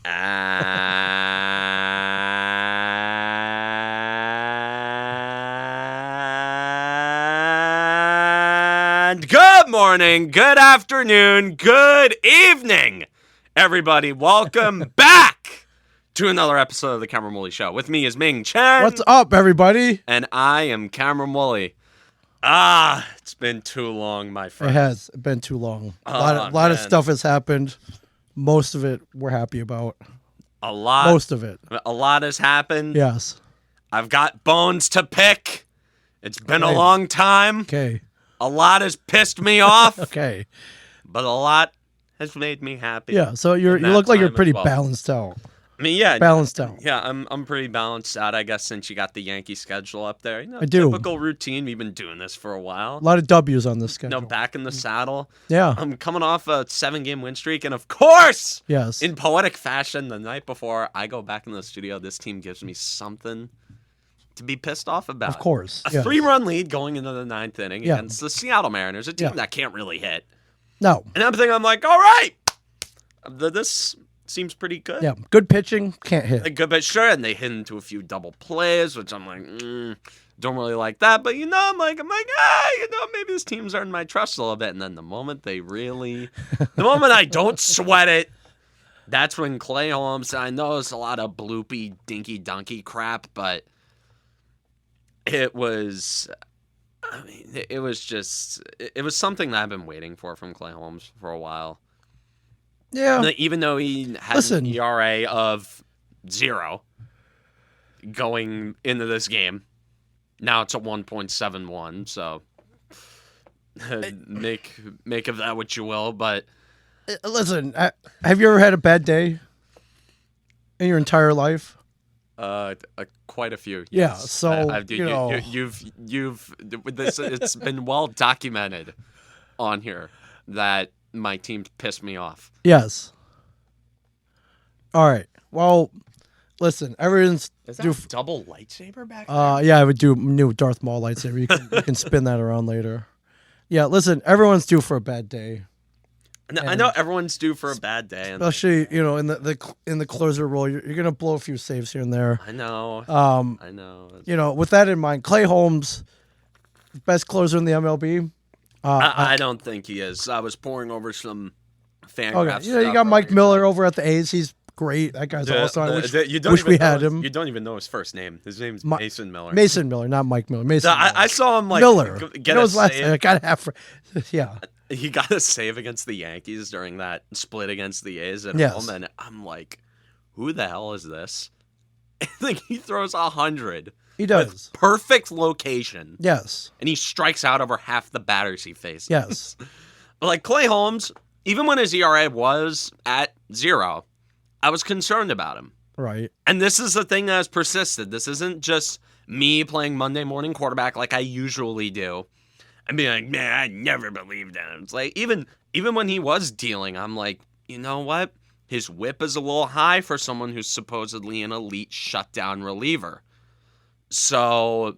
And good morning, good afternoon, good evening, everybody. Welcome back to another episode of the Cameron Woolley Show. With me is Ming Chen. What's up, everybody? And I am Cameron Woolley. It's been too long, my friend. It has been too long. A lot of stuff has happened. Most of it we're happy about. Most of it. A lot has happened. Yes. I've got bones to pick. It's been a long time. Okay. A lot has pissed me off. Okay. But a lot has made me happy. Yeah, so you look like you're pretty balanced out. I mean, yeah. Balanced out. Yeah, I'm pretty balanced out, I guess, since you got the Yankee schedule up there. You know, I do. Typical routine. We've been doing this for a while. A lot of W's on this schedule. Back in the saddle. Yeah. I'm coming off a 7-game win streak, and of course, yes, in poetic fashion, the night before I go back in the studio, this team gives me something to be pissed off about. Of course. A 3-run lead going into the 9th inning against the Seattle Mariners, a team that can't really hit. No. And I'm like, all right, this seems pretty good. Yeah, good pitching, can't hit. Good, but sure, and they hit into a few double plays, which I'm like, don't really like that. But I'm like, maybe this team's earned my trust a little bit. And then the moment I don't sweat it, that's when Clay Holmes. I know it's a lot of bloopy, dinky, donkey crap, but it was. I mean, it was something that I've been waiting for from Clay Holmes for a while. Yeah. Even though he has an ERA of 0 going into this game, now it's a 1.71. So make of that what you will. But listen, have you ever had a bad day in your entire life? Quite a few. Yeah. Yes. So it's been well documented on here that my team pissed me off. Yes. All right. Well, listen, everyone's Is that a double lightsaber back there? Yeah, I would do new Darth Maul lightsaber. You can spin that around later. Yeah, listen, everyone's due for a bad day. I know everyone's due for a bad day, especially in the closer role. You're gonna blow a few saves here and there. I know. I know. With that in mind, Clay Holmes, best closer in the MLB. I don't think he is. I was pouring over some fan graphs. You got Mike Miller over at the A's. He's great. That guy's awesome. I wish we had him. You don't even know his first name. His name's Mason Miller. Mason Miller, not Mike Miller. Miller. I saw him Miller. Get a save. Yeah. He got a save against the Yankees during that split against the A's at home, and I'm like, who the hell is this? I think he throws 100. He does. With perfect location. Yes. And he strikes out over half the batters he faces. Yes. But Clay Holmes, even when his ERA was at 0, I was concerned about him. Right. And this is the thing that has persisted. This isn't just me playing Monday morning quarterback like I usually do and being like, man, I never believed in him. It's like, even when he was dealing, I'm like, you know what? His whip is a little high for someone who's supposedly an elite shutdown reliever. So,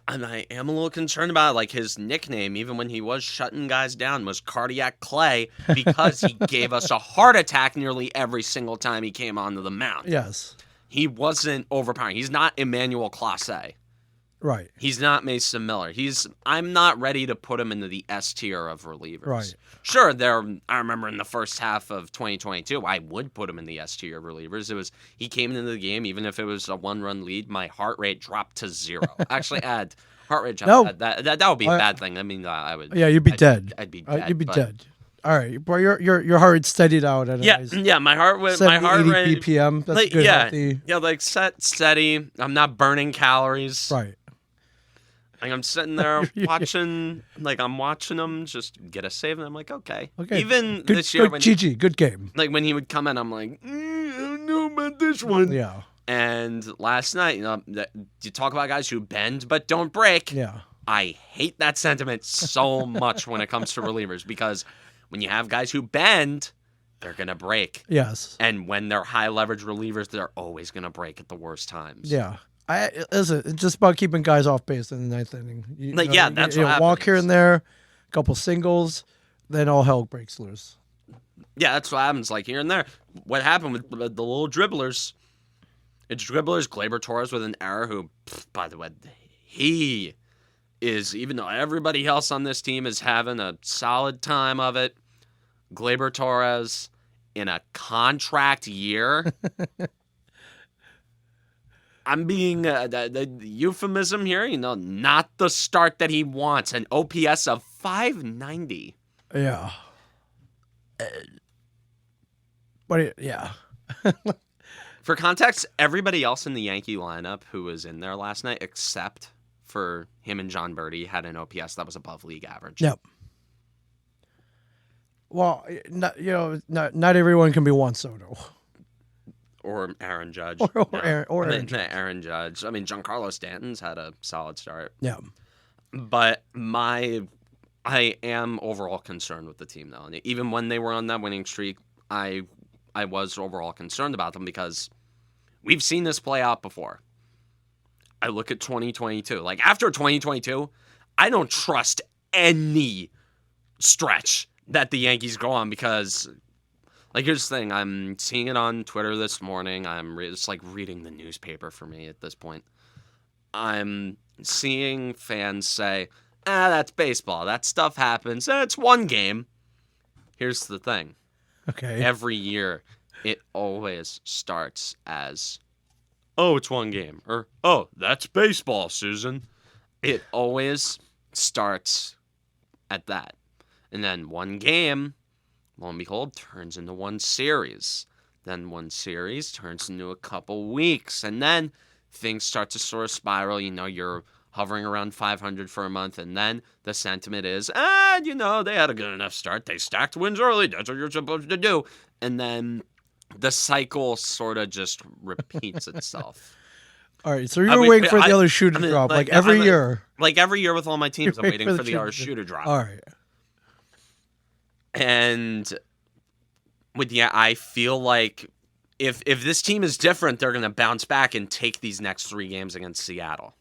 and I am a little concerned about his nickname, even when he was shutting guys down, was Cardiac Clay, because he gave us a heart attack nearly every single time he came onto the mound. Yes. He wasn't overpowering. He's not Emmanuel Clase. Right. He's not Mason Miller. I'm not ready to put him into the S tier of relievers. Right. Sure, I remember in the first half of 2022, I would put him in the S tier of relievers. He came into the game, even if it was a 1-run lead, my heart rate dropped to 0. Actually, heart rate dropped. No. That would be a bad thing. I mean, I would. Yeah, you'd be dead. I'd be dead. You'd be dead. All right, bro. Your heart steadied out at my heart rate BPM. That's good. Healthy. Set steady. I'm not burning calories. Right. I'm sitting there watching, I'm watching him just get a save, and I'm like, okay. Even this year, good game. When he would come in, I'm like, I don't know about this one. Yeah. And last night, you talk about guys who bend but don't break. Yeah. I hate that sentiment so much when it comes to relievers, because when you have guys who bend, they're going to break. Yes. And when they're high leverage relievers, they're always going to break at the worst times. Yeah. Listen, it's just about keeping guys off base in the ninth inning. That's what happens. Walk here and there, a couple singles, then all hell breaks loose. Yeah, that's what happens, like, here and there. What happened with the little dribblers? It's dribblers, Gleyber Torres with an error, who, by the way, he is, even though everybody else on this team is having a solid time of it, Gleyber Torres in a contract year. I'm being the euphemism here, not the start that he wants. An OPS of 590. Yeah. But yeah. For context, everybody else in the Yankee lineup who was in there last night, except for him and John Birdie, had an OPS that was above league average. Yep. Well, not everyone can be Juan Soto. Or Aaron Judge. Aaron Judge. Aaron Judge. I mean, Giancarlo Stanton's had a solid start. Yeah. But I am overall concerned with the team, though. And even when they were on that winning streak, I was overall concerned about them because we've seen this play out before. I look at 2022. Like, after 2022, I don't trust any stretch that the Yankees go on because, like, here's the thing. I'm seeing it on Twitter this morning. It's like reading the newspaper for me at this point. I'm seeing fans say, that's baseball. That stuff happens. It's one game. Here's the thing. Okay. Every year, it always starts as, oh, it's one game. Or, oh, that's baseball, Susan. It always starts at that. And then one game, lo and behold, turns into one series. Then one series turns into a couple weeks. And then things start to sort of spiral. You're hovering around 500 for a month. And then the sentiment is, they had a good enough start. They stacked wins early. That's what you're supposed to do. And then the cycle sort of just repeats itself. All right, so you're waiting for the other shoe to drop, like every year. Like every year with all my teams, I'm waiting for the other shoe to drop. All right. And I feel like if this team is different, they're going to bounce back and take these next 3 games against Seattle.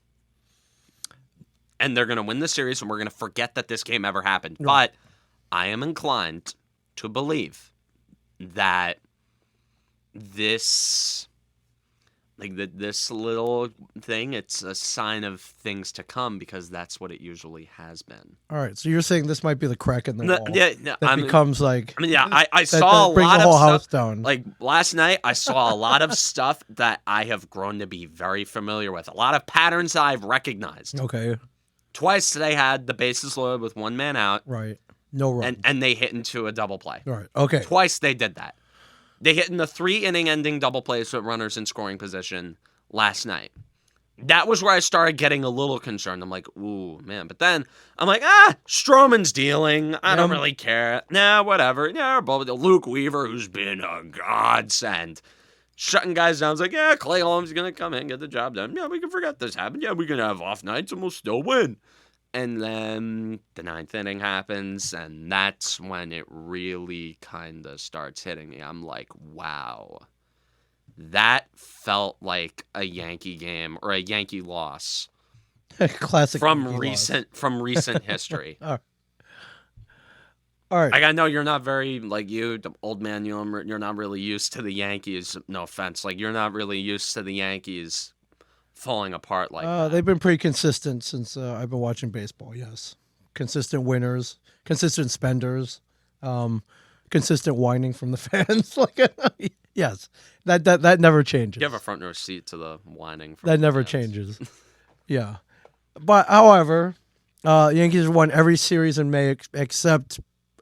And they're going to win the series, and we're going to forget that this game ever happened. No. But I am inclined to believe that this little thing, it's a sign of things to come because that's what it usually has been. All right, so you're saying this might be the crack in the wall. That becomes like... I saw a lot of whole stuff. House down. Like last night, I saw a lot of stuff that I have grown to be very familiar with. A lot of patterns that I've recognized. Okay. Twice they had the bases loaded with one man out. Right. No run. And they hit into a double play. Right. Okay. Twice they did that. They hit in the 3-inning ending double plays with runners in scoring position last night. That was where I started getting a little concerned. I'm like, ooh, man. But then I'm like, Stroman's dealing. I don't really care. Nah, whatever. Yeah, but Luke Weaver, who's been a godsend, shutting guys down. It's like, Clay Holmes is going to come in, get the job done. Yeah, we can forget this happened. Yeah, we can have off nights and we'll still win. And then the 9th inning happens, and that's when it really kind of starts hitting me. I'm like, wow. That felt like a Yankee game or a Yankee loss. Classic from Yankee recent loss. From recent history. All right. Like, I know you're not very, like, you, the old man, you're not really used to the Yankees. No offense. Like, you're not really used to the Yankees falling apart like that. They've been pretty consistent since I've been watching baseball, yes. Consistent winners, consistent spenders, consistent whining from the fans. Yes, that never changes. You have a front row seat to the whining from that the never fans. Changes. Yeah. But, however, Yankees won every series in May except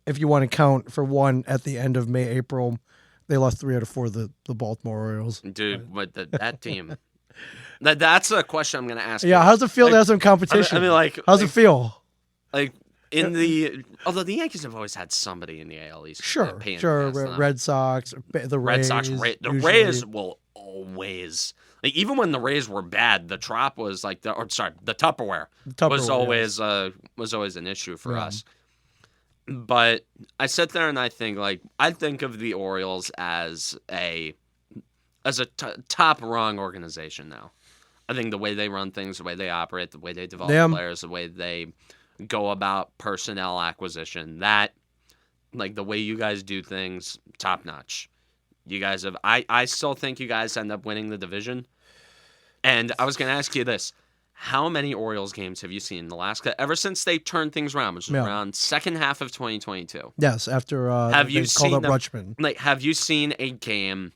if you want to count for one at the end of May, April. They lost 3 out of 4 the Baltimore Orioles. Dude, but that team... That's a question I'm going to ask. Yeah, you. how's it feel to have some competition? How's it feel? Like, although the Yankees have always had somebody in the AL East. Sure. Red Sox, the Rays. The Rays will always, like, even when the Rays were bad, the Trop was like, the Tupperware was always an issue for us. But I sit there and I think of the Orioles as a top rung organization now. I think the way they run things, the way they operate, the way they develop players, the way they go about personnel acquisition, that Like the way you guys do things, top notch. You guys have. I still think you guys end up winning the division. And I was going to ask you this: how many Orioles games have you seen in the last? Ever since they turned things around, which was Yeah. around second half of 2022. Yes, after Have they you called seen up them? Rutschman. Like, have you seen a game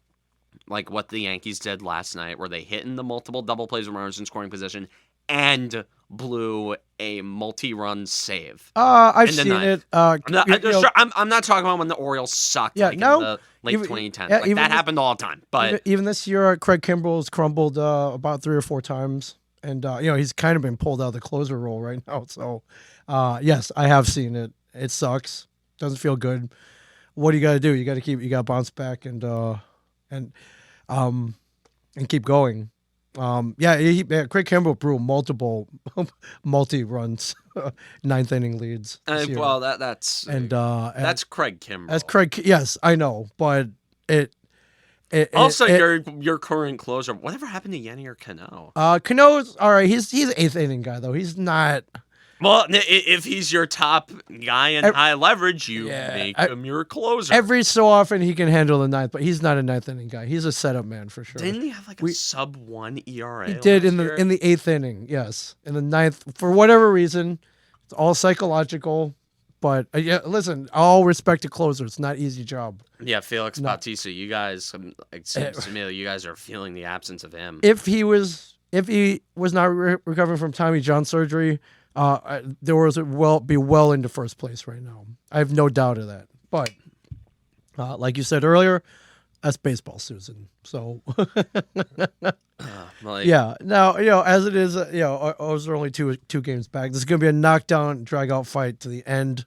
like what the Yankees did last night, where they hit in the multiple double plays with runners in scoring position and blew a multi-run save? I've in the seen ninth? it. I'm not talking about when the Orioles sucked, Yeah, like no, in the late even- 2010s. yeah, Like even that this- happened all the time. But even this year, Craig Kimball's crumbled about 3 or 4 times, and he's kind of been pulled out of the closer role right now. So, yes, I have seen it. It sucks. Doesn't feel good. What do you got to do? You got to bounce back and keep going. Craig Kimball blew multiple multi-runs, 9th inning leads. This year. well, that's Craig Kimbrell. That's Craig. Yes, I know, but it Also, it- your current closer. Whatever happened to Yenny or Cano? Cano's all right. He's an 8th inning guy though. He's not. Well, if he's your top guy in high leverage, you make him your closer. Every so often he can handle the 9th, but he's not a 9th inning guy. He's a setup man for sure. Didn't he have like a sub 1 ERA? He did last in year? the 8th inning. Yes, in the 9th for whatever reason. It's all psychological. But listen, all respect to closers. It's not an easy job. Yeah, Felix Bautista. You guys, it seems to me that you guys are feeling the absence of him. If he was not recovering from Tommy John surgery, there was be well into first place right now. I have no doubt of that. But like you said earlier, that's baseball, Susan. So yeah. Now as it is, those are only two games back. This is going to be a knockdown, drag out fight to the end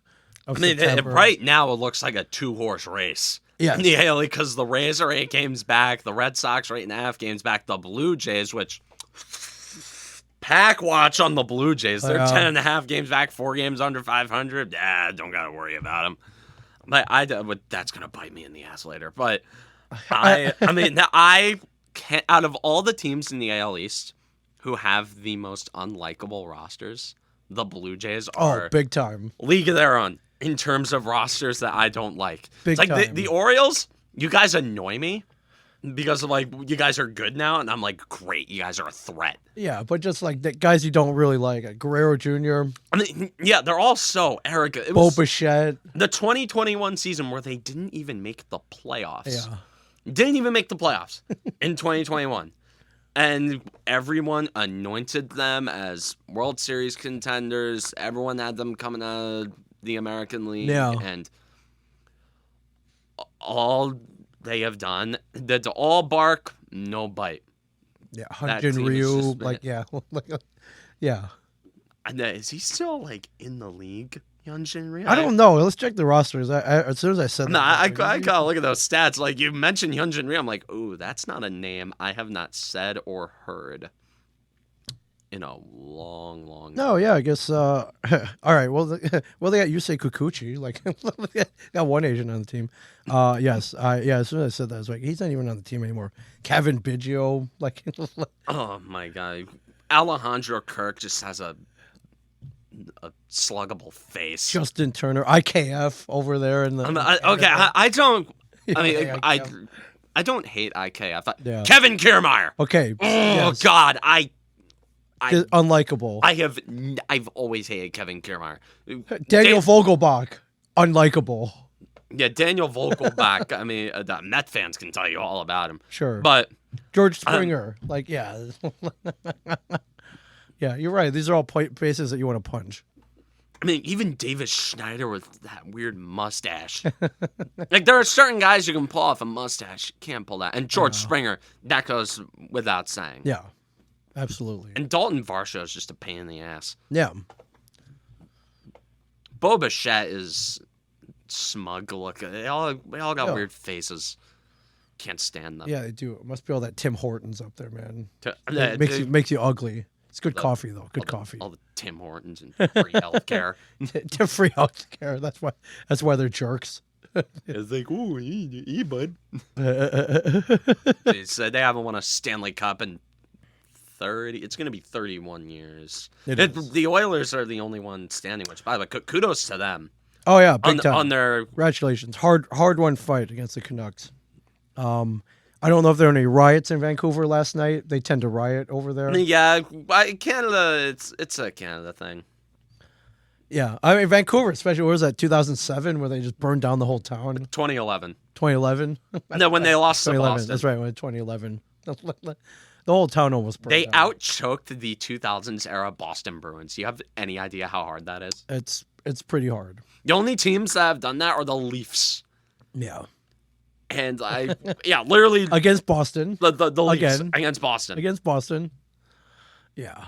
of September. Right now it looks like a 2-horse race. Yes. In the AL because the Rays are 8 games back, the Red Sox are 8.5 games back, the Blue Jays, which pack watch on the Blue Jays. They're 10.5 games back, 4 games under 500. Don't gotta worry about them. But that's gonna bite me in the ass later. But I can't. Out of all the teams in the AL East who have the most unlikable rosters, the Blue Jays are big time league of their own in terms of rosters that I don't like. Big it's like time. the Orioles. You guys annoy me. Because of you guys are good now, and I'm like, great, you guys are a threat. Yeah, but just like the guys you don't really like, Guerrero Jr. I mean, yeah, they're all so arrogant. It Bo was Bichette. the 2021 season where they didn't even make the playoffs. Yeah. Didn't even make the playoffs in 2021. And everyone anointed them as World Series contenders. Everyone had them coming out of the American League. Yeah. And all they have done, that's all bark, no bite. Yeah, That Hyun-Jin team is Ryu, just- yeah. And is he still in the league, Hyun-Jin Ryu? I don't know. Let's check the rosters. As soon as I said No, that, I gotta look at those stats. Like you mentioned Hyun-Jin Ryu, I'm like, ooh, that's not a name I have not said or heard in a long No, yeah, I guess. All right. Well, they got Yusei Kikuchi. Like, got one Asian on the team. Yes. As soon as I said that, I was like, he's not even on the team anymore. Kevin Biggio. Like, Oh my god, Alejandro Kirk just has a sluggable face. Justin Turner, IKF over there in the. I don't. I mean, Yeah, I don't hate IKF. Yeah. Kevin Kiermaier. Okay. Oh yes. God, Unlikable. I've always hated Kevin Kiermaier. Daniel Vogelbach. Unlikable. Yeah, Daniel Vogelbach. I mean, the Met fans can tell you all about him. Sure. But George Springer. Yeah, you're right. These are all faces that you want to punch. I mean, even Davis Schneider with that weird mustache. Like, there are certain guys you can pull off a mustache. You can't pull that. And George Springer, that goes without saying. Yeah, absolutely. And Dalton Varsho is just a pain in the ass. Yeah. Bo Bichette is smug looking. They all got weird faces. Can't stand them. Yeah, they do. It must be all that Tim Hortons up there, man. Yeah, It makes you ugly. It's good coffee though. Good coffee. All the Tim Hortons and free healthcare. To free healthcare. That's why they're jerks. It's like, ooh, bud. It So they haven't won a Stanley Cup in 30. It's going to be 31 years. is. The Oilers are the only one standing, which, by the way, kudos to them. Oh yeah, big time. on their. Congratulations. Hard won fight against the Canucks. I don't know if there were any riots in Vancouver last night. They tend to riot over there. Yeah, Canada. It's a Canada thing. Yeah, I mean Vancouver, especially what was that 2007 where they just burned down the whole town. 2011. 2011. No, when they lost to 2011. Boston. That's right. When 2011, the whole town almost burned They down. outchoked the 2000s era Boston Bruins. Do you have any idea how hard that is? It's pretty hard. The only teams that have done that are the Leafs. Yeah. And literally Against Boston. the Leafs Again. against Boston. Against Boston. Yeah.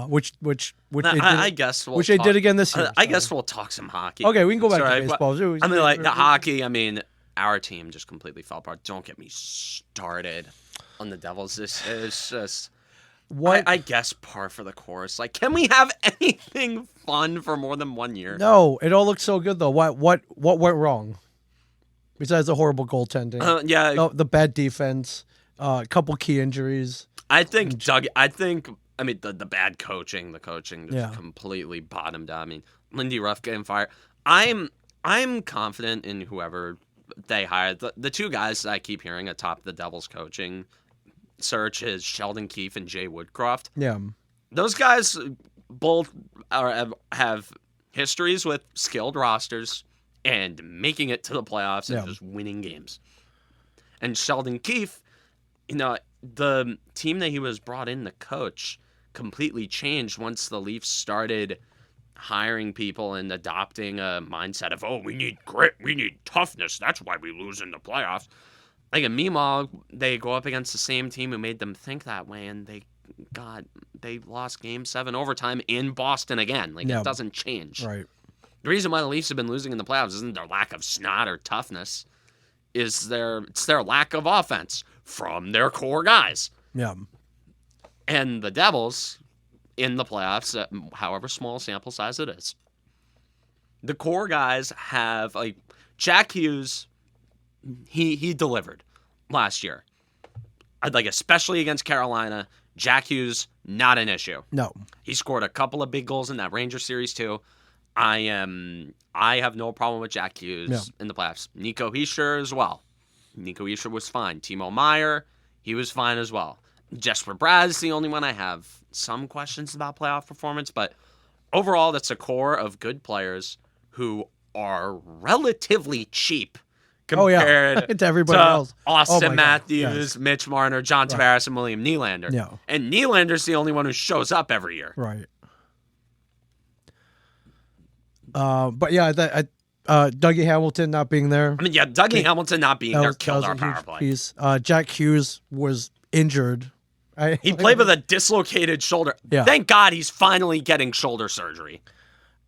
Which I guess we'll which they did again this year. I so. guess we'll talk some hockey. Okay, we can go back Sorry, to but- baseball. I mean, like the hockey. I mean, our team just completely fell apart. Don't get me started on the Devils. This is just What? I guess par for the course. Like, can we have anything fun for more than 1 year? No, it all looks so good though. What went wrong? Besides the horrible goaltending, Yeah, the bad defense, a couple key injuries. I think Doug. I mean, the bad coaching. The coaching just Yeah. completely bottomed out. I mean, Lindy Ruff getting fired. I'm confident in whoever they hired. The two guys that I keep hearing atop the Devils coaching search is Sheldon Keefe and Jay Woodcroft. Yeah, Those guys both have histories with skilled rosters and making it to the playoffs and Yeah. just winning games. And Sheldon Keefe, the team that he was brought in to coach completely changed once the Leafs started hiring people and adopting a mindset of, oh, we need grit, we need toughness. That's why we lose in the playoffs. Like, and meanwhile, they go up against the same team who made them think that way, and they lost Game 7 overtime in Boston again. Like, Yeah. it doesn't change. right. The reason why the Leafs have been losing in the playoffs isn't their lack of snot or toughness. It's their lack of offense from their core guys. Yeah, And the Devils, in the playoffs, however small sample size it is, the core guys have, like, Jack Hughes, he delivered last year. Like, especially against Carolina, Jack Hughes, not an issue. no, He scored a couple of big goals in that Ranger series too. I have no problem with Jack Hughes Yeah. in the playoffs. Nico Hischier as well. Nico Hischier was fine. Timo Meyer, he was fine as well. Jesper Brad's the only one I have some questions about playoff performance, but overall, that's a core of good players who are relatively cheap Oh, yeah. compared To everybody to else. Austin Oh, my God. Matthews, Yes. Mitch Marner, John Tavares, and William Nylander. Yeah. And Nylander's the only one who shows up every year. right. But yeah, Dougie Hamilton not being there. I mean, yeah, Dougie Hamilton not being there killed our a power huge play. piece. Jack Hughes was injured. He played with a dislocated shoulder. Yeah. Thank God he's finally getting shoulder surgery.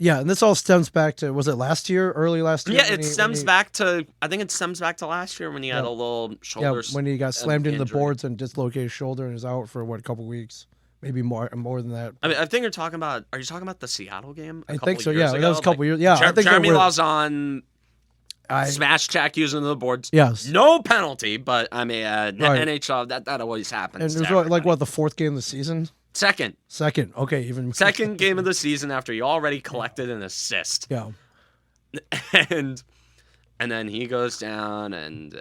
Yeah, and this all stems back to, was it last year, early last year? Yeah, it stems back to, I think it stems back to last year when he had a little shoulder. when he got slammed into the injury. boards and dislocated his shoulder and is out for a couple weeks, maybe more than that. I mean, I think are you talking about the Seattle game? I think so. Years Yeah, ago? that was a couple years. Yeah, I think Jeremy they were- Lauzon smashed Jack Hughes into the boards. Yes. No penalty, but I mean, Right. NHL that always happens. And it to was like everybody. the fourth game of the season. Second Okay, even game of the season after he already collected an assist. Yeah, and then he goes down, and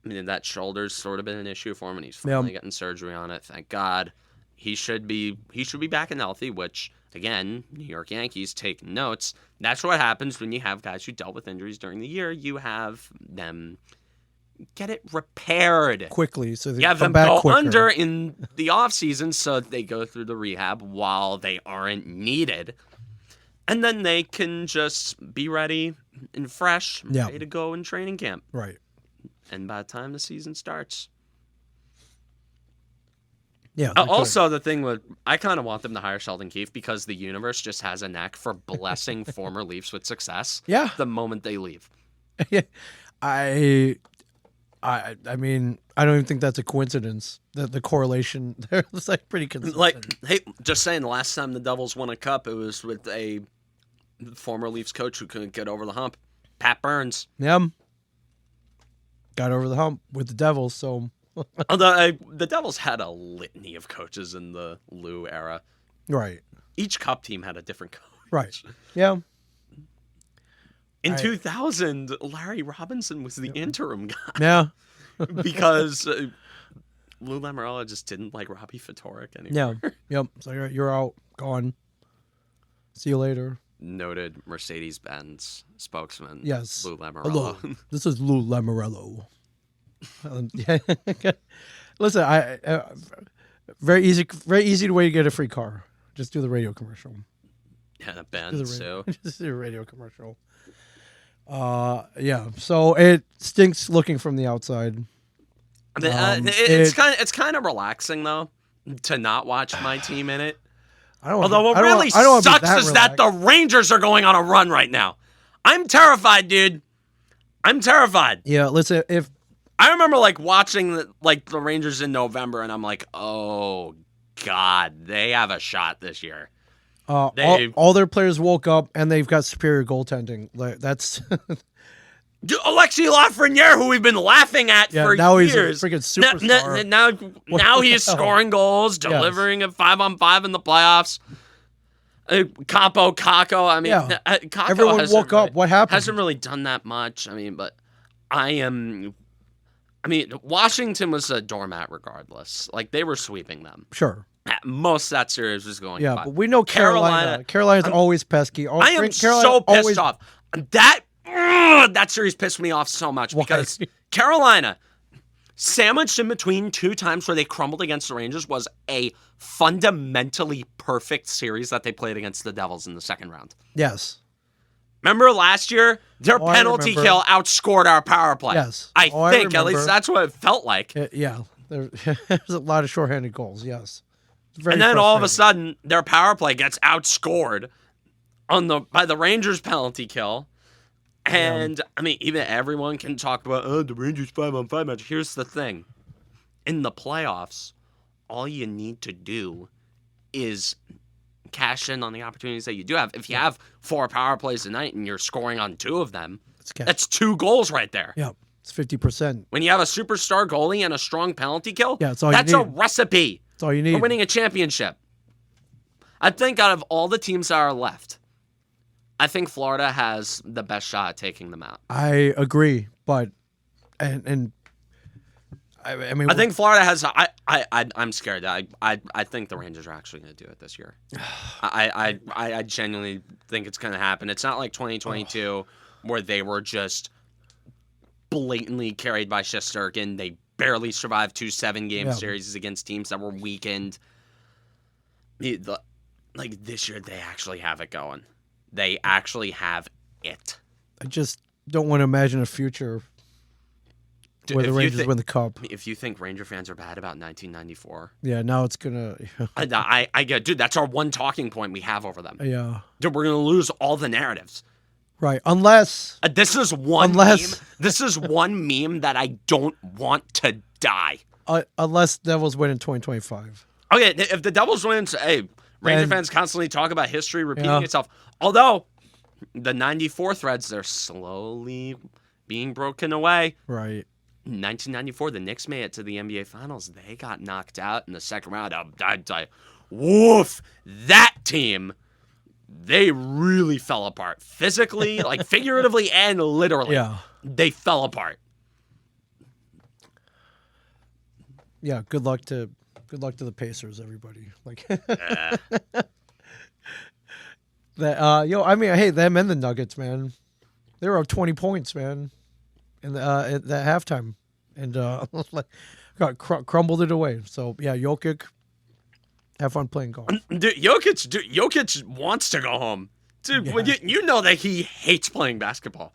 I mean that shoulder's sort of been an issue for him, and he's finally getting surgery on it. Thank God. He should be back and healthy. Which again, New York Yankees take notes. That's what happens when you have guys who dealt with injuries during the year. You have them get it repaired. quickly. So they You have come them back go quicker. under in the off season, so they go through the rehab while they aren't needed. And then they can just be ready and fresh, Yeah. ready to go in training camp. Right. And by the time the season starts. Yeah. they could. Also, the thing with, I kind of want them to hire Sheldon Keefe because the universe just has a knack for blessing former Leafs with success Yeah. the moment they leave. I mean, I don't even think that's a coincidence. The correlation there is like pretty consistent. Like, hey, just saying, the last time the Devils won a cup, it was with a former Leafs coach who couldn't get over the hump, Pat Burns. yeah, got over the hump with the Devils. So Although the Devils had a litany of coaches in the Lou era. right, Each cup team had a different coach. right, yeah, In 2000, Larry Robinson was the interim guy Yeah. because Lou Lamoriello just didn't like Robbie Fedoruk anymore. Yeah. Yep. So you're out. Gone. See you later. Noted Mercedes-Benz spokesman. Yes. Lou Lamoriello. Hello. This is Lou Lamoriello. Listen, very easy way to get a free car. Just do the radio commercial. Yeah, Benz too. Just do a radio commercial. Yeah. So it stinks looking from the outside. I mean, it's kind of relaxing though to not watch my team in it. Although what really sucks is that the Rangers are going on a run right now. I'm terrified, dude. I'm terrified. Yeah. Listen, if I remember like watching the Rangers in November, and I'm like, oh God, they have a shot this year. All their players woke up and they've got superior goaltending. Like that's Alexei Lafreniere, who we've been laughing at for now years. He's a freaking superstar. Now he's scoring goals, delivering a 5-on-5 in the playoffs. Capo, Kako. I mean, Kako everyone woke up. What happened? Hasn't really done that much. I mean, but Washington was a doormat regardless. Like they were sweeping them. Sure. Most of that series was going. Yeah, but we know Carolina. Carolina's always pesky. I am so pissed off. That series pissed me off so much because Carolina, sandwiched in between two times where they crumbled against the Rangers, was a fundamentally perfect series that they played against the Devils in the second round. Yes. Remember last year? Their penalty kill outscored our power play. Yes. I think. At least that's what it felt like. Yeah. There's a lot of shorthanded goals. Yes. And then all of a sudden, their power play gets outscored by the Rangers penalty kill. And, I mean, even everyone can talk about, the Rangers 5-on-5 match. Here's the thing. In the playoffs, all you need to do is cash in on the opportunities that you do have. If you have 4 power plays a night and you're scoring on 2 of them, that's 2 goals right there. Yeah, it's 50%. When you have a superstar goalie and a strong penalty kill, that's a recipe. That's all you need. For winning a championship. I think out of all the teams that are left, I think Florida has the best shot at taking them out. I agree, but I mean, I think Florida has. I'm scared. I think the Rangers are actually going to do it this year. I genuinely think it's going to happen. It's not like 2022 where they were just blatantly carried by Shesterkin. They barely survived 2 7-game series against teams that were weakened. Like this year, they actually have it going. They actually have it. I just don't want to imagine a future where the Rangers win the Cup. If you think Ranger fans are bad about 1994. Yeah, now it's going to... I get, dude, that's our one talking point we have over them. Yeah. Dude, we're going to lose all the narratives. Right, unless... This is one meme. This is one meme that I don't want to die. Unless Devils win in 2025. Okay, if the Devils win, hey... Ranger fans constantly talk about history repeating itself. Although, the 94 threads, they're slowly being broken away. Right. 1994, the Knicks made it to the NBA Finals. They got knocked out in the second round. Woof! That team, they really fell apart. Physically, like figuratively and literally. Yeah. They fell apart. Yeah, good luck to the Pacers, everybody. Like that. I mean, hey, them and the Nuggets, man. They were up 20 points, man, in at that halftime, and got crumbled it away. So yeah, Jokic, have fun playing golf. Dude, Jokic wants to go home. Dude, you know that he hates playing basketball.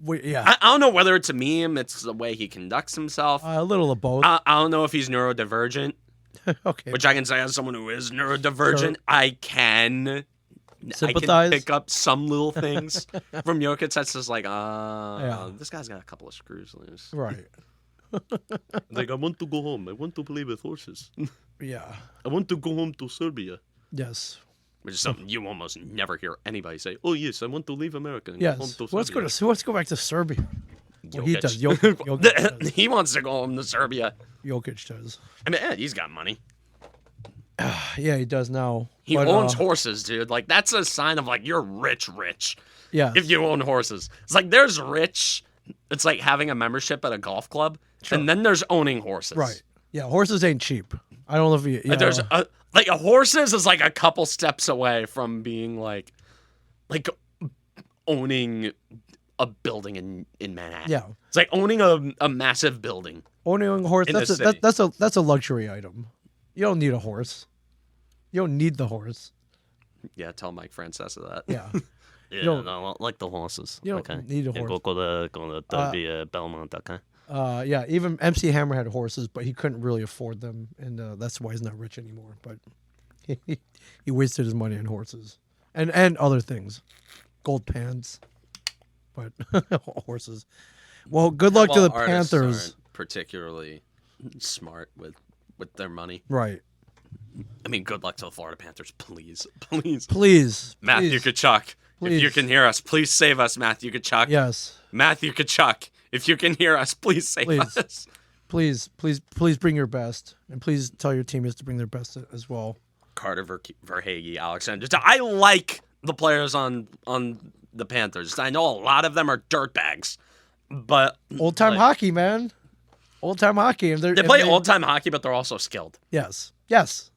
I don't know whether it's a meme, it's the way he conducts himself. A little of both. I don't know if he's neurodivergent. Okay. Which I can say as someone who is neurodivergent, sure. I can sympathize. Pick up some little things from Jokic that's just like, this guy's got a couple of screws loose. Right. Like, I want to go home. I want to play with horses. Yeah. I want to go home to Serbia. Yes. Which is something you almost never hear anybody say. Oh, yes, I want to leave America and go home to Serbia. Let's go back to Serbia. Well, he does. Jokic does. He wants to go home to Serbia. Jokic does. I mean, he's got money. Yeah, he does now. He owns horses, dude. Like, that's a sign of, like, you're rich. Yeah. if you own horses. It's like there's rich. It's like having a membership at a golf club, Sure. and then there's owning horses. Right. Yeah, horses ain't cheap. I don't know if you. Yeah. There's a horses is like a couple steps away from being like owning a building in Manhattan. Yeah. It's like owning a massive building. Owning a horse. In the That's a luxury item. You don't need a horse. You don't need the horse. Yeah, tell Mike Francesa that. Yeah. Yeah, don't- no, like the horses. You don't okay. need a Yeah, horse. go to the Belmont, okay? Yeah, even MC Hammer had horses, but he couldn't really afford them, and that's why he's not rich anymore. But he wasted his money on horses and other things, gold pans, but horses. Well, good luck to the Artists Panthers. aren't particularly smart with their money. Right. I mean, good luck to the Florida Panthers, please, please. Please, Matthew please. Tkachuk, if you Please. can hear us, please save us, Matthew Tkachuk. Yes. Matthew Tkachuk, if you can hear us, please save Please. us. Please bring your best, and please tell your teammates to bring their best as well. Carter Verhaeghe, Alexander. I like the players on the Panthers. I know a lot of them are dirtbags, but Old time like, hockey, man. Old time hockey, and They play old time hockey, but they're also skilled. Yes. Yes.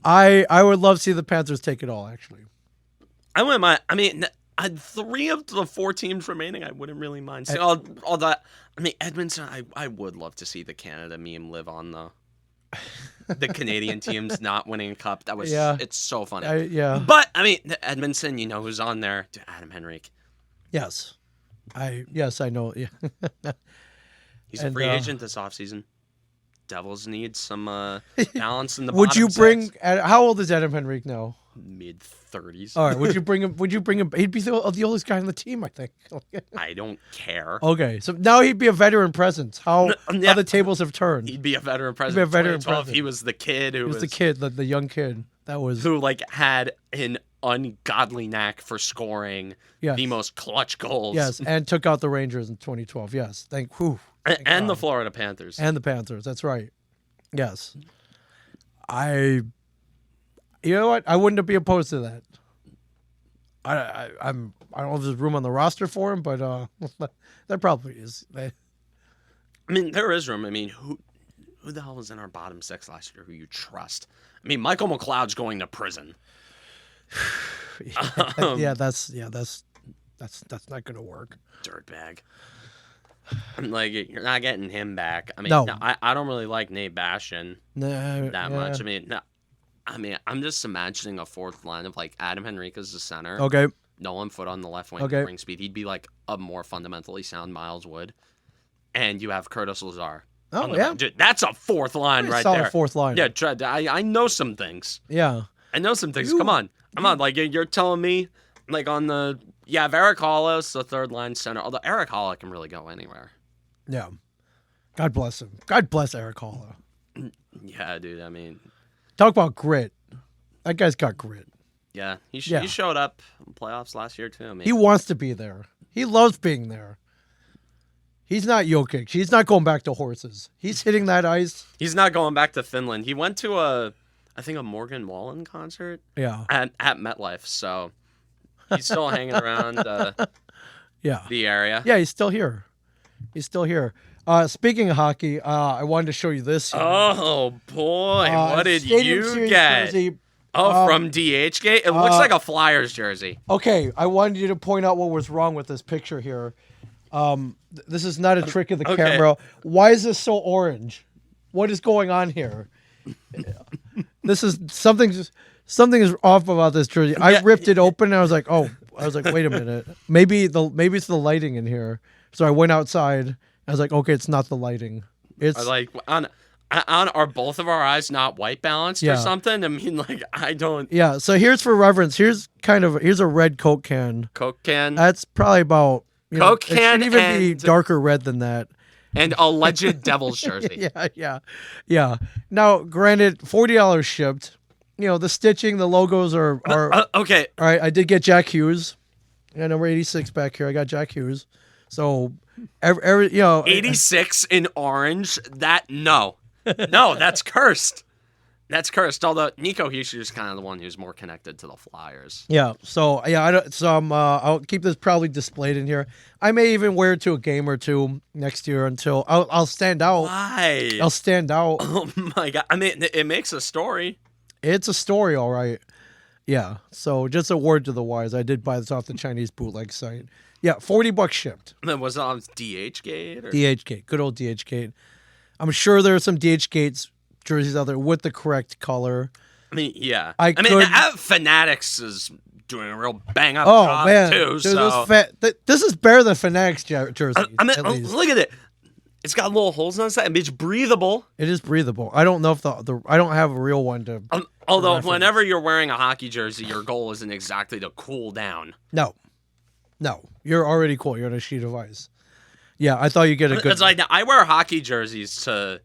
I would love to see the Panthers take it all. Actually. I mean, 3 of the 4 teams remaining, I wouldn't really mind seeing. All that. I mean, Edmonton, I would love to see the Canada meme live on the Canadian teams not winning a cup. That was, it's so funny. Yeah. But, I mean, Edmonton, you know who's on there? Adam Henrique. Yes. I know. Yeah. He's a free agent this offseason. Devils need some balance in the Would you bottom bring? six. How old is Adam Henrique now? Mid-30s. All right. Would you bring him? He'd be the oldest guy on the team, I think. I don't care. Okay, so now he'd be a veteran presence. How the tables have turned. He'd be a veteran president. He'd be a veteran 2012, president. he was the kid who He was the kid, the young kid. That was who like had an ungodly knack for scoring Yes. the most clutch goals. yes, and took out the Rangers in 2012. Yes, thank and the God. Florida Panthers. And the Panthers. That's right. Yes. You know what? I wouldn't be opposed to that. I don't know if there's room on the roster for him, but there probably is. I mean, there is room. I mean, who the hell was in our bottom 6 last year who you trust? I mean, Michael McLeod's going to prison. That's not gonna work. Dirtbag. Like, you're not getting him back. I mean, No. I don't really like Nate Bastian Nah, that much. I mean, I'm just imagining a fourth line of like Adam Henrique as the center. Okay. Nolan Foote on the left wing, Okay. bring speed. He'd be like a more fundamentally sound Miles Wood. And you have Curtis Lazar. Oh, on the yeah. right. Dude, that's a fourth line Pretty right solid there. fourth line. Yeah, I know some things. Yeah. I know some things. Come on. Like, you're telling me, like, on the... Yeah, if Eric Hollis, the third line center. Although Eric Holla can really go anywhere. Yeah. God bless him. God bless Eric Holla. Yeah, dude. I mean... Talk about grit. That guy's got grit. Yeah, he Yeah. showed up in playoffs last year, too. I mean, He wants to be there. He loves being there. He's not Jokic. He's not going back to horses. He's hitting that ice. he's not going back to Finland. He went to I think a Morgan Wallen concert Yeah. at MetLife, so he's still hanging around Yeah. the area. Yeah, he's still here. He's still here. Speaking of hockey, I wanted to show you this. Here. Oh boy, what did Stadium you Series get? jersey. From DH Gate? It looks like a Flyers jersey. Okay, I wanted you to point out what was wrong with this picture here. This is not a trick of the Okay. camera. Why is this so orange? What is going on here? This is something is off about this jersey. I ripped it open and I was like, wait a minute. Maybe it's the lighting in here. So I went outside. I was like, okay, it's not the lighting. It's Like on are both of our eyes not white balanced Yeah. or something? I mean, like, I don't. yeah. So here's for reference. Here's a red Coke can. Coke can That's probably about Coke it can should even be and- darker red than that. and alleged Devils jersey. Yeah. Now, granted, $40 shipped. The stitching, the logos are Okay, all right. I did get Jack Hughes. Yeah, number 86 back here. I got Jack Hughes. So every 86 in orange. No, that's cursed. That's cursed. Although Nico Hischier is kind of the one who's more connected to the Flyers. Yeah. So yeah, I don't. So I'll keep this probably displayed in here. I may even wear it to a game or two next year until I'll stand out. Why? I'll stand out. Oh my god! I mean, it makes a story. It's a story, all right. Yeah. So just a word to the wise. I did buy this off the Chinese bootleg site. Yeah, $40 shipped. Then was it on DHgate or DHgate, good old DHgate. I'm sure there are some DHgates jerseys out there with the correct color. I mean, yeah. I mean, could- Fanatics is doing a real bang up Oh job man, too. Dude, So this is better than Fanatics jersey. I mean, at least. look at it. It's got little holes on the side. I mean, it's breathable. It is breathable. I don't know if the I don't have a real one to. Although, reference. whenever you're wearing a hockey jersey, your goal isn't exactly to cool down. No, you're already cool. You're on a sheet of ice. Yeah, I thought you get a good. It's like I wear hockey jerseys to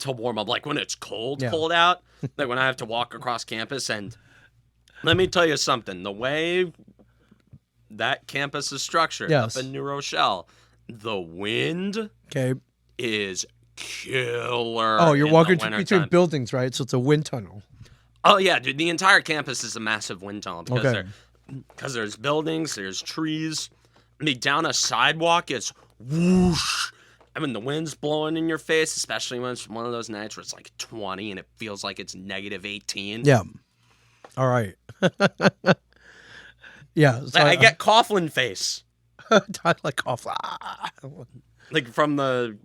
warm up, like when it's cold out, like when I have to walk across campus. And let me tell you something: the way that campus is structured up in New Rochelle, the wind is killer. Oh, you're walking between between buildings, right? So it's a wind tunnel. Oh yeah, dude. The entire campus is a massive wind tunnel because there's buildings, there's trees. I mean, down a sidewalk, it's whoosh. I mean, the wind's blowing in your face, especially when it's one of those nights where it's like 20 and it feels like it's negative 18. Yeah. All right. Yeah. So I get Coughlin face. I like cough. Like from the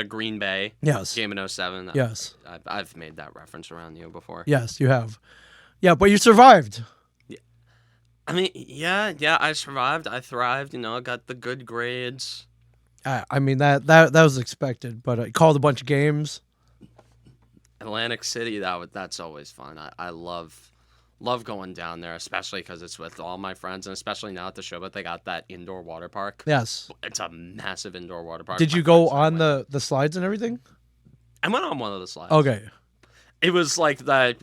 Green Bay game in 07. Yes. I've made that reference around you before. Yes, you have. Yeah, but you survived. Yeah. I mean, yeah, I survived. I thrived. You know, I got the good grades. I mean, that was expected, but I called a bunch of games. Atlantic City, that's always fun. I love going down there, especially because it's with all my friends, and especially now at the show, but they got that indoor water park. Yes. It's a massive indoor water park. Did you go on the slides and everything? I went on one of the slides. Okay. It was like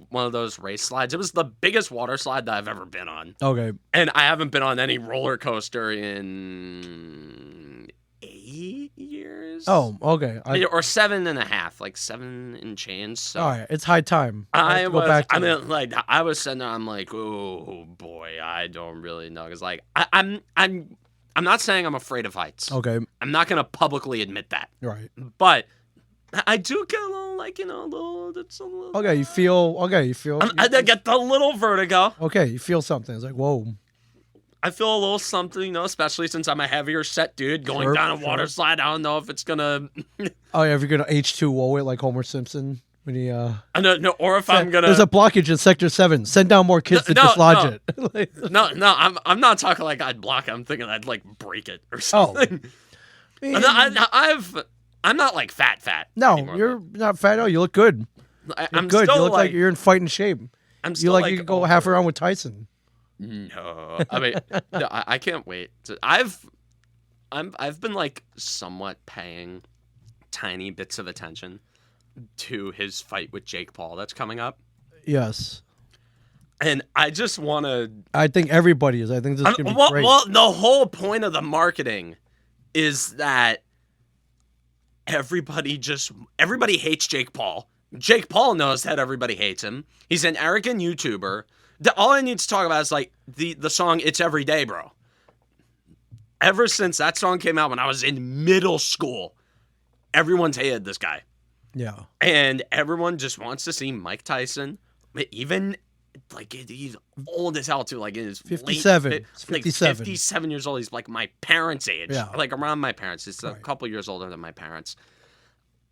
one of those race slides. It was the biggest water slide that I've ever been on. Okay. And I haven't been on any roller coaster in 8 years. Oh, okay. Or 7.5, like 7 and change. So all right, it's high time. I was sitting there. I'm like, oh boy, I don't really know. Cause like I'm not saying I'm afraid of heights. Okay. I'm not gonna publicly admit that. Right. But I do get a little, like, you know, a little. It's a little. Okay, you feel. I get the little vertigo. Okay, you feel something. It's like, whoa. I feel a little something, you know, especially since I'm a heavier set dude going down a water slide. I don't know if it's gonna. Oh yeah, if you're gonna H2O it like Homer Simpson when he. No, or if I'm gonna. There's a blockage in Sector 7. Send down more kids to dislodge it. No, I'm not talking like I'd block it. I'm thinking I'd like break it or something. I'm not like fat. No, anymore, you're not fat. Oh, you look good. I'm good. Still You look like you're in fighting shape. I'm still you like you could go half around with Tyson. No, I mean, no, I can't wait. I've been like somewhat paying tiny bits of attention to his fight with Jake Paul that's coming up. Yes. And I just want to. I think everybody is. I think this is gonna be great. Well, the whole point of the marketing is that everybody hates Jake Paul. Jake Paul knows that everybody hates him. He's an arrogant YouTuber. All I need to talk about is like the song "It's Every Day, Bro." Ever since that song came out when I was in middle school, everyone's hated this guy. Yeah. And everyone just wants to see Mike Tyson. Even like he's old as hell too. Like in his 57. Late, He's 57. Like 57 years old. He's like my parents' age. Yeah. Like around my parents. He's a couple years older than my parents.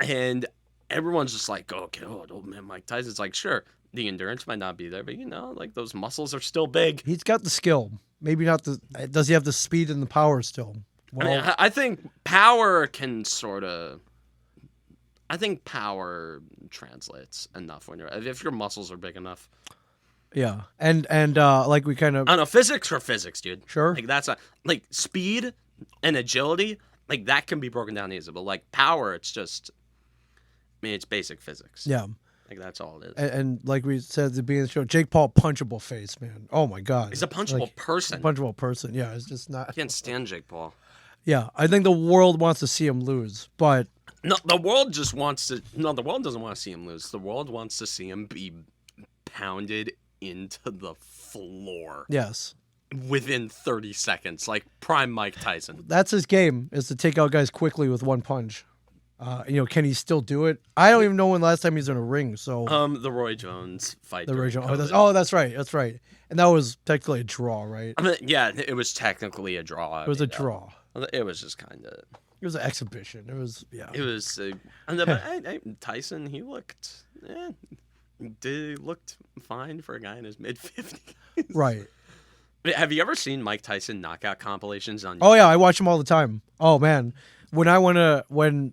And everyone's just like, oh man, Mike Tyson's like, sure, the endurance might not be there, but you know, like those muscles are still big. He's got the skill. Maybe not the. Does he have the speed and the power still? Well, I mean, I think power can sort of. I think power translates enough when if your muscles are big enough. Yeah, and like we kind of. I don't know, physics for physics, dude. Sure. Like that's like speed and agility, like that can be broken down easily, but like power, it's just. I mean, it's basic physics. Yeah. Like, that's all it is. And like we said at the beginning of the show, Jake Paul, punchable face, man. Oh, my God. He's a punchable person. Punchable person, yeah. It's just not. I can't stand Jake Paul. Yeah, I think the world wants to see him lose, but No, the world just wants to. No, the world doesn't want to see him lose. The world wants to see him be pounded into the floor Yes. within 30 seconds, like prime Mike Tyson. That's his game, is to take out guys quickly with one punch. Can he still do it? I don't even know when the last time he was in a ring. So The Roy Jones fight. the during original. COVID. That's right. That's right. And that was technically a draw, right? I mean, yeah, it was technically a draw. It was a draw. It was just kind of. It was an exhibition. It was, yeah. It was. Tyson, he looked. Looked fine for a guy in his mid-50s. Right. Have you ever seen Mike Tyson knockout compilations on? Oh yeah, I watch him all the time. Oh man, when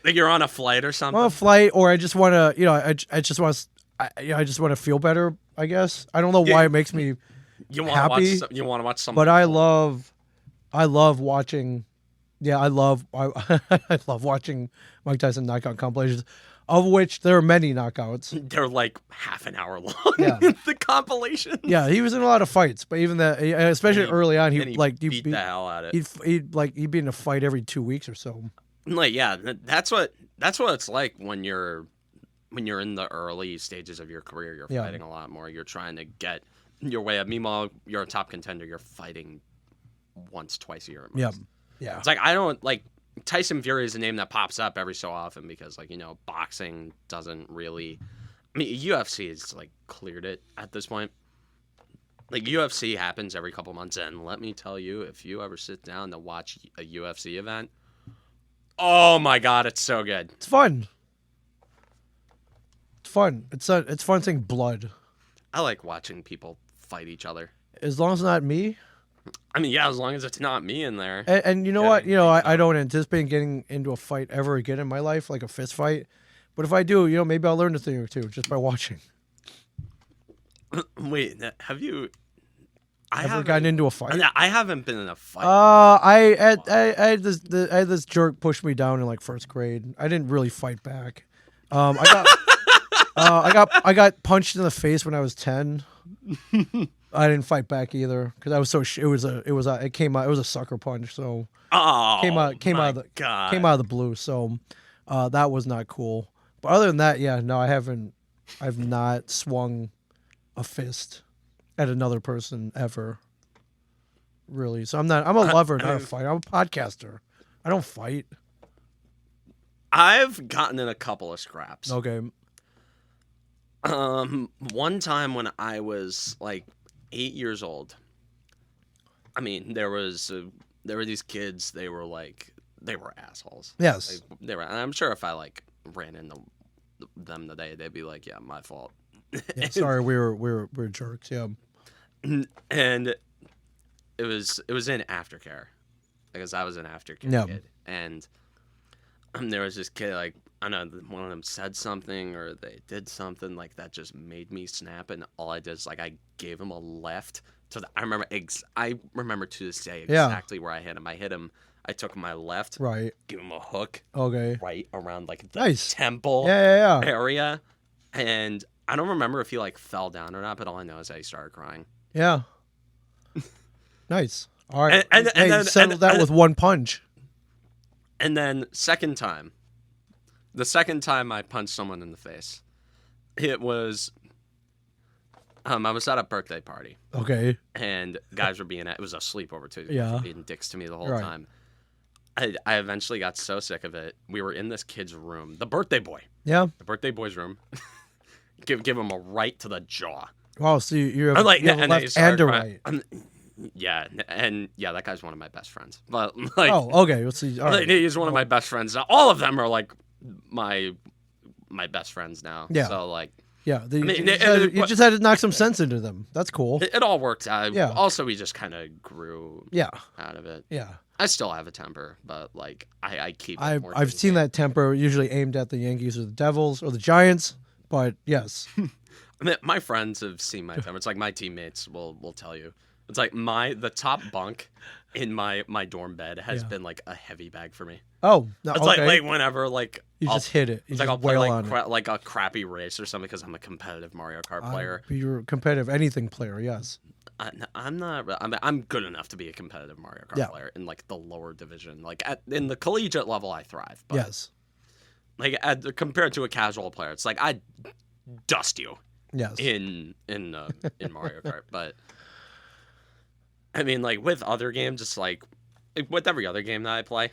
Like you're on a flight or something. I'm on a flight, or I just want to, I just want to, I just want to feel better. I guess I don't know why it makes me you want happy. You want to watch something. But I love watching. Yeah, I love watching Mike Tyson knockout compilations, of which there are many knockouts. They're like half an hour long. Yeah. The compilation. Yeah, he was in a lot of fights, but even that, especially early on, he beat the hell out of it. He'd be in a fight every 2 weeks or so. Like yeah, that's what it's like when you're in the early stages of your career. You're fighting a lot more. You're trying to get your way up. Meanwhile, you're a top contender. You're fighting once, twice a year. Yeah, yeah. It's like I don't like Tyson Fury is a name that pops up every so often because boxing doesn't really. I mean, UFC has like cleared it at this point. Like UFC happens every couple months, and let me tell you, if you ever sit down to watch a UFC event, oh my god, it's so good. It's fun. It's fun. It's fun seeing blood. I like watching people fight each other. As long as it's not me. I mean, yeah, as long as it's not me in there. And you know what? I don't anticipate getting into a fight ever again in my life, like a fist fight. But if I do, maybe I'll learn a thing or two just by watching. Wait, have you ever gotten into a fight? I haven't been in a fight. I had this jerk push me down in like first grade. I didn't really fight back. I got punched in the face when I was 10. I didn't fight back either because I was so it was a sucker punch, so came out of the blue, so that was not cool. But other than that, yeah, no, I've not swung a fist at another person ever, really. So I'm a lover, not a fighter. I'm a podcaster. I don't fight. I've gotten in a couple of scraps. Okay. One time when I was like 8 years old, I mean, there were these kids. They were assholes. Yes. They were. And I'm sure if I like ran into them today, they'd be like, "Yeah, my fault." Yeah, sorry, we're jerks. Yeah. And it was in aftercare because I was an aftercare kid, and there was this kid like. I don't know, one of them said something or they did something like that just made me snap, and all I did is like I gave him a left to the. I remember to this day exactly where I hit him. I took my left, right, give him a hook, okay, right around like the temple yeah. area, and I don't remember if he like fell down or not, but all I know is that he started crying. Yeah. Nice. All right, and then settled that with one punch. And then the second time I punched someone in the face, it was, I was at a birthday party. Okay. And guys were it was a sleepover too. Yeah. They were being dicks to me the whole time. I eventually got so sick of it. We were in this kid's room, the birthday boy. Yeah. The birthday boy's room. give him a right to the jaw. Wow, so you have, like, you have a left and a right. Yeah, and that guy's one of my best friends. But like, oh, okay. Let's see. All right. He's one of my best friends. Now, all of them are like my best friends now. Yeah. So like, yeah, you just had to knock some sense into them. That's cool. It all worked out. Yeah. Also, we just kind of grew. Out of it. Yeah. I still have a temper, but like I keep. I've seen that temper usually aimed at the Yankees or the Devils or the Giants, but yes. I mean, my friends have seen my temper. It's like my teammates will tell you. It's like the top bunk in my dorm bed has been like a heavy bag for me. Oh, no, it's okay. like whenever like you just hit it. It's like I'll play like a crappy race or something because I'm a competitive Mario Kart player. You're a competitive anything player, yes. I'm not. I'm good enough to be a competitive Mario Kart Yeah. player in like the lower division. Like in the collegiate level, I thrive. But Yes. like compared to a casual player, it's like I dust you Yes. in Mario Kart. But I mean, like with other games, it's like with every other game that I play,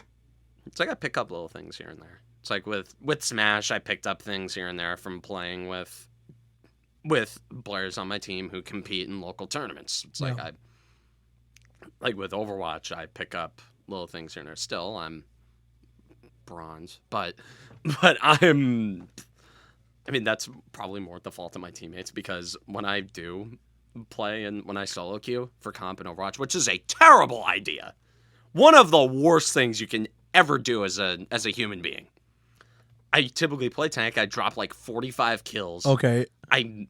it's like I pick up little things here and there. It's like with Smash, I picked up things here and there from playing with players on my team who compete in local tournaments. It's like Yeah. like with Overwatch, I pick up little things here and there. Still, I'm bronze, but I mean, that's probably more the fault of my teammates because when I do play and when I solo queue for comp in Overwatch, which is a terrible idea, one of the worst things you can ever do as a human being. I typically play tank. I drop like 45 kills. Okay. I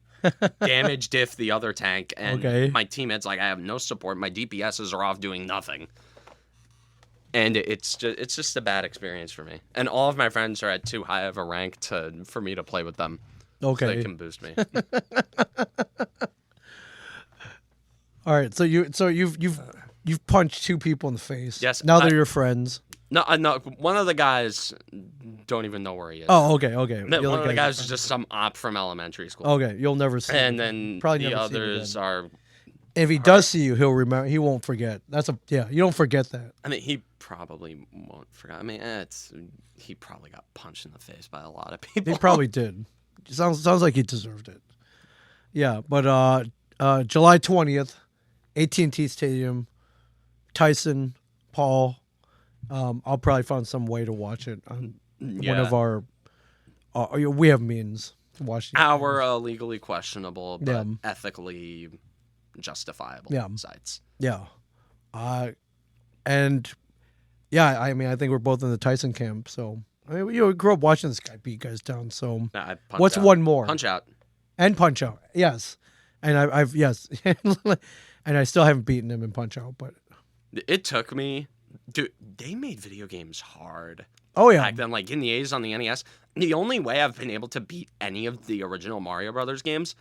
damage diff the other tank, and Okay. my teammates like I have no support. My DPSs are off doing nothing, and it's just a bad experience for me. And all of my friends are at too high of a rank for me to play with them. Okay. So they can boost me. All right. So you've punched 2 people in the face. Yes, Now they're your friends. No, one of the guys don't even know where he is. Oh, okay. Okay. One of the guys is just some op from elementary school. Okay. You'll never see. And him. then Probably the never see him others again. are. If he does see you, he'll remember. He won't forget. You don't forget that. I mean, he probably won't forget. I mean, he probably got punched in the face by a lot of people. He probably did. Sounds like he deserved it. Yeah, but July 20th, AT&T Stadium, Tyson, Paul. I'll probably find some way to watch it on one of our. We have means to watch these Our games. legally questionable but ethically justifiable sites. Yeah, and yeah, I mean, I think we're both in the Tyson camp. So I mean, we grew up watching this guy beat guys down. So what's one more? Punch Out. And Punch Out, yes, and I've yes, and I still haven't beaten him in Punch Out, but It took me, dude. They made video games hard. oh yeah, Back then, like in the 80s on the NES, the only way I've been able to beat any of the original Mario Brothers games,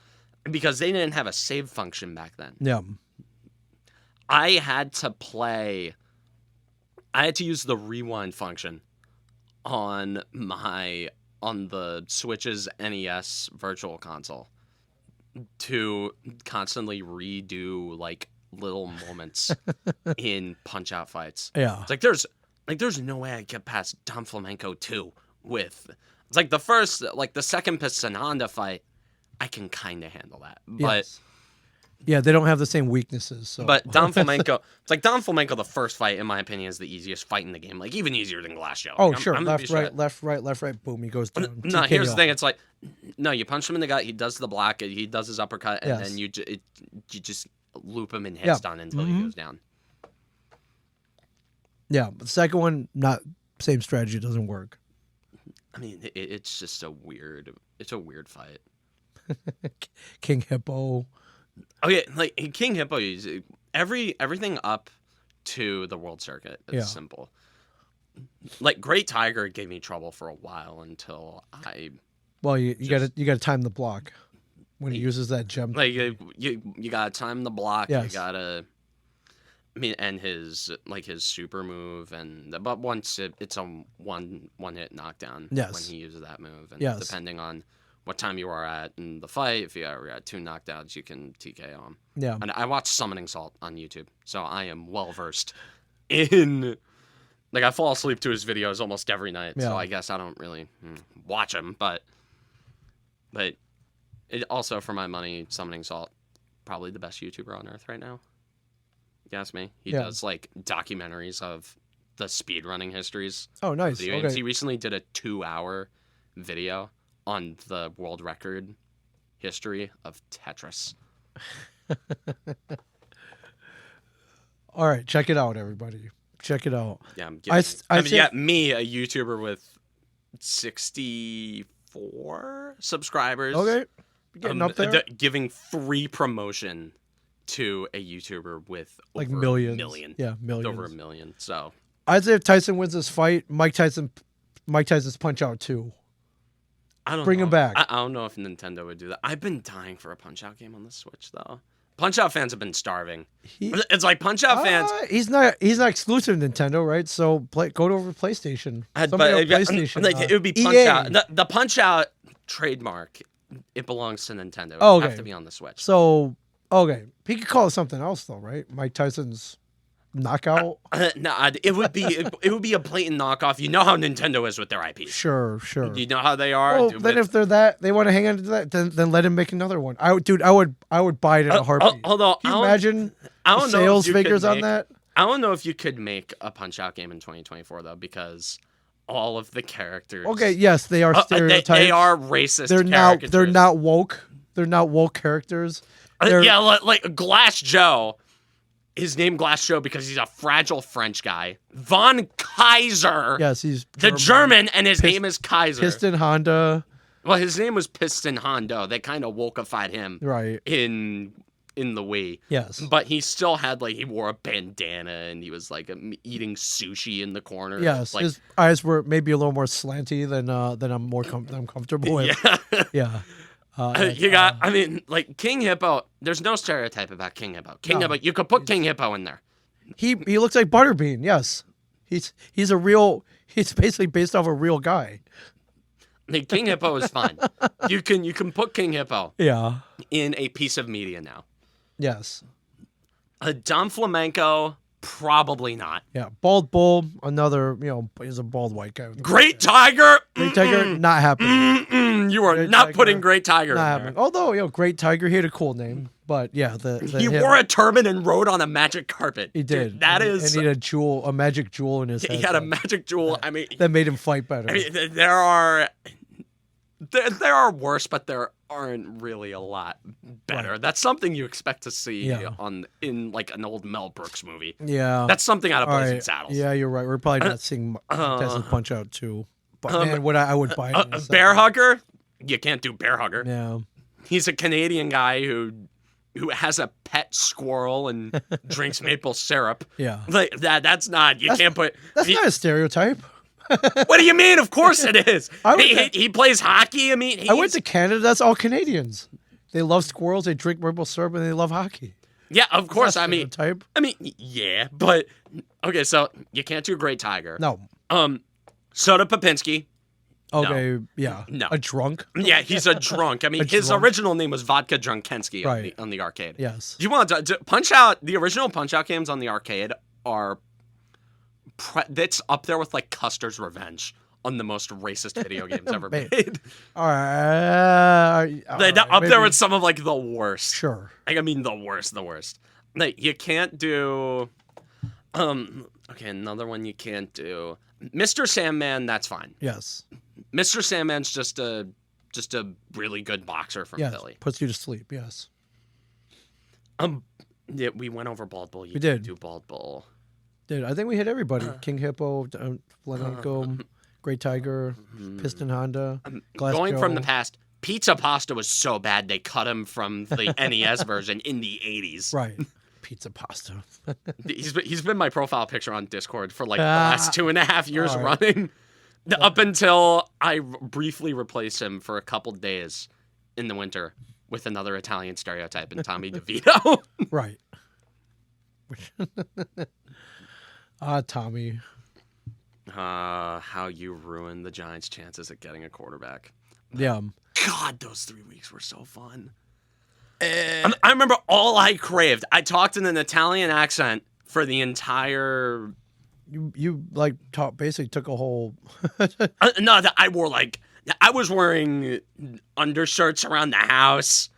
because they didn't have a save function back then. yeah, I had to use the rewind function on the Switch's NES Virtual Console to constantly redo like little moments in Punch Out fights. yeah. It's like there's no way I get past Don Flamenco 2 with. It's like the second Piscinanda fight, I can kind of handle that. But Yes. Yeah, they don't have the same weaknesses. So. but Don Flamenco, it's like Don Flamenco, the first fight in my opinion is the easiest fight in the game, like even easier than Glass Shell. Oh, Like, sure. I'm gonna Left, be straight. right, left, right, left, right. Boom. He goes down. No, here's the TKO. thing. It's like, no, you punch him in the gut. He does the block. He does his uppercut, and Yes. then you just loop him and hit Yeah. stun until Mhm. he goes down. Yeah, but the second one, not same strategy. Doesn't work. I mean, it's just a weird fight. King Hippo. Oh yeah, like King Hippo, everything up to the world circuit is Yeah. simple. Like Great Tiger gave me trouble for a while until I Well, you Just- gotta time the block when he He- uses that gem. like you gotta time the block. You Yes. gotta. I mean, and his super move, but once it's a one hit knockdown Yes. when he uses that move, and Yes. depending on what time you are at in the fight, if you are at 2 knockdowns, you can TKO him. Yeah, And I watch Summoning Salt on YouTube, so I am well versed in. Like I fall asleep to his videos almost every night, Yeah. so I guess I don't really watch him, but it also for my money, Summoning Salt, probably the best YouTuber on earth right now. You ask me. He Yeah. does like documentaries of the speedrunning histories Oh, of nice. video games. Okay. He recently did a 2-hour video on the world record history of Tetris. All right, check it out, everybody. Check it out. Yeah, I mean, say- yeah, me, a YouTuber with 64 subscribers. Okay, getting up there. Giving free promotion to a YouTuber with Like over millions. a million. Yeah, millions. Over a million. So I'd say if Tyson wins this fight, Mike Tyson's Punch Out too. I don't Bring know. him back. I don't know if Nintendo would do that. I've been dying for a Punch Out game on the Switch though. Punch-Out fans have been starving. He, It's like Punch-Out fans. He's not exclusive to Nintendo, right? So go to over PlayStation. Somebody on PlayStation. Like, it would be EA. Punch-Out. The Punch-Out trademark, it belongs to Nintendo. It Oh, would okay. have to be on the Switch. So, okay. He could call it something else, though, right? Mike Tyson's Knockout? No, it would be a blatant knockoff. You know how Nintendo is with their IPs. Sure. You know how they are. Well, then if they're they want to hang on to that, then let him make another one. I would buy it in a heartbeat. Hold on. Can you imagine I the don't know sales if you could figures on make- that? I don't know if you could make a Punch-Out game in 2024 though, because all of the characters. Okay, yes, they are stereotypes. They are racist. They're caricatures. not woke. They're not woke characters. Yeah, like Glass Joe. His name Glass Joe because he's a fragile French guy. Von Kaiser. Yes, he's the German, and his name is Kaiser. Piston Honda. Well, his name was Piston Hondo. They kind of wokeified him Right. in the Wii. Yes. But he still had he wore a bandana and he was eating sushi in the corner. Yes, his eyes were maybe a little more slanty than I'm comfortable with. Yeah. Yeah. You got, King Hippo. There's no stereotype about King Hippo. Hippo. You could put King Hippo in there. He looks like Butterbean. Yes, he's basically based off a real guy. King Hippo is fine. You can put King Hippo. Yeah. In a piece of media now. Yes. Dom Flamenco, probably not. Yeah. Bald Bull, another, he's a bald white guy. Great Tiger. Great Tiger, not happening. You are Great not Tiger, putting Great Tiger Not in happening. there. Although, Great Tiger, he had a cool name. But yeah, he wore a turban and rode on a magic carpet. He did. Dude, And he had a magic jewel in his head. He had a magic jewel. That made him fight better. There are worse, but there aren't really a lot better. Right. That's something you expect to see Yeah. in an old Mel Brooks movie. Yeah. That's something out of All Blazing right. Saddles. Yeah, you're right. We're probably not seeing Tessa's Punch Out too. But man, I would buy it. in a second. Bear Hugger? You can't do Bear Hugger. Yeah. He's a Canadian guy who has a pet squirrel and drinks maple syrup. Yeah. That's not. Can't put. That's not a stereotype. What do you mean? Of course it is. He plays hockey. I went to Canada. That's all Canadians. They love squirrels. They drink maple syrup, and they love hockey. Yeah, of course. Stereotype. Yeah, but okay. So you can't do Great Tiger. No. Soda Popinski. Okay. Yeah. No. A drunk. Yeah, he's a drunk. His drunk. original name was Vodka Drunkensky Right. on the arcade. Yes. Do you want to Punch Out? The original Punch Out games on the arcade are. That's up there with Custer's Revenge on the most racist video games ever made. All right. Up there with some of the worst. Sure. The worst. You can't do. Okay, another one you can't do. Mr. Sandman, that's fine. Yes. Mr. Sandman's just a really good boxer from Yes. Philly. Puts you to sleep. Yes. Yeah, we went over Bald Bull. You We did. do Bald Bull. Dude, I think we hit everybody. King Hippo, Flamenco, Great Tiger, Piston Honda, Glass Going Joe. from the past, Pizza Pasta was so bad they cut him from the NES version in the 80s. Right. Pizza Pasta. He's been my profile picture on Discord for the last 2.5 years all right. running. Up until I briefly replaced him for a couple days in the winter with another Italian stereotype in Tommy DeVito. Right. Tommy. How you ruined the Giants' chances at getting a quarterback. Yeah. God, those 3 weeks were so fun. I remember all I craved. I talked in an Italian accent for the entire. You basically took a whole. No, that I wore I was wearing undershirts around the house.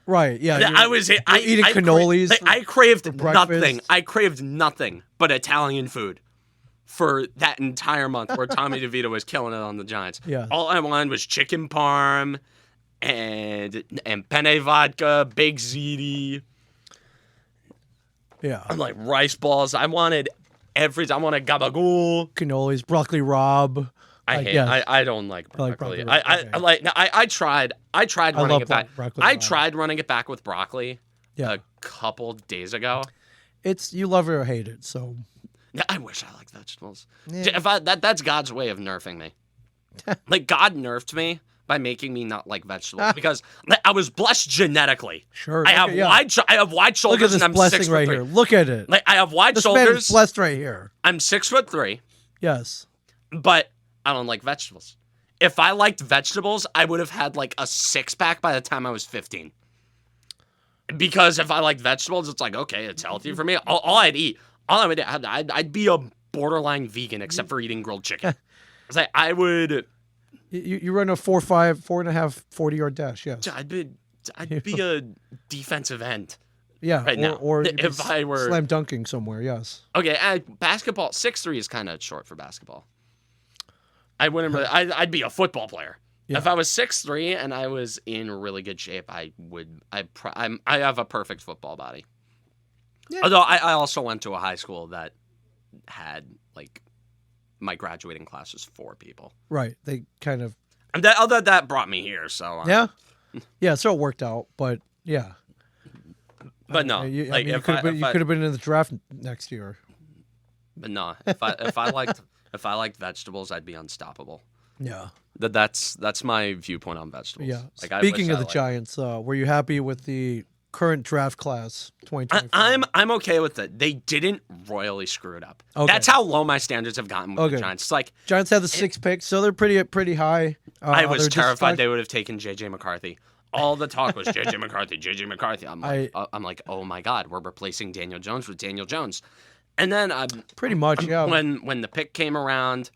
Right. Yeah. Eating cannolis. I craved breakfast. nothing. I craved nothing but Italian food for that entire month where Tommy DeVito was killing it on the Giants. Yeah. All I wanted was chicken parm and penne vodka, baked ziti. Yeah. I'm rice balls. I wanted gabagool. Cannolis, broccoli rabe. I don't like broccoli. I tried running it back. I tried running it back with broccoli a couple days ago. You love it or hate it, so. Yeah, I wish I liked vegetables. Yeah. That's God's way of nerfing me. God nerfed me by making me not like vegetables because I was blessed genetically. Sure. I have I have wide Look at shoulders this and I'm blessing 6'3". right here. Look at it. Like I have wide This man is shoulders. blessed right here. I'm 6'3", Yes. but I don't like vegetables. If I liked vegetables, I would have had like a 6-pack by the time I was 15. Because if I liked vegetables, it's like, okay, it's healthy for me. All I'd eat, I'd be a borderline vegan except for eating grilled chicken. It's like I would. You run a 4.5, 4.5 40-yard dash. Yes. I'd be a defensive end. Yeah. Right now. Or If I were slam dunking somewhere. Yes. okay, basketball 6'3" is kind of short for basketball. I wouldn't really. I'd be a football player. Yeah. If I was 6'3" and I was in really good shape, I have a perfect football body. Yeah. Although I also went to a high school that had like my graduating class was 4 people. Right. They kind of. And that brought me here. So yeah. Yeah. So it worked out, but yeah. But no, you like could have been in the draft next year. But no, if I liked vegetables, I'd be unstoppable. Yeah. That's my viewpoint on vegetables. Yeah. Like, Speaking of the Giants, were you happy with the current draft class 2024? I'm okay with it. They didn't royally screw it up. Okay. That's how low my standards have gotten with the Giants. It's like Giants had the 6th pick, so they're pretty high. I was terrified they would have taken JJ McCarthy. All the talk was JJ McCarthy, JJ McCarthy. I'm like, oh my God, we're replacing Daniel Jones with Daniel Jones. And then pretty much, yeah. When the pick came around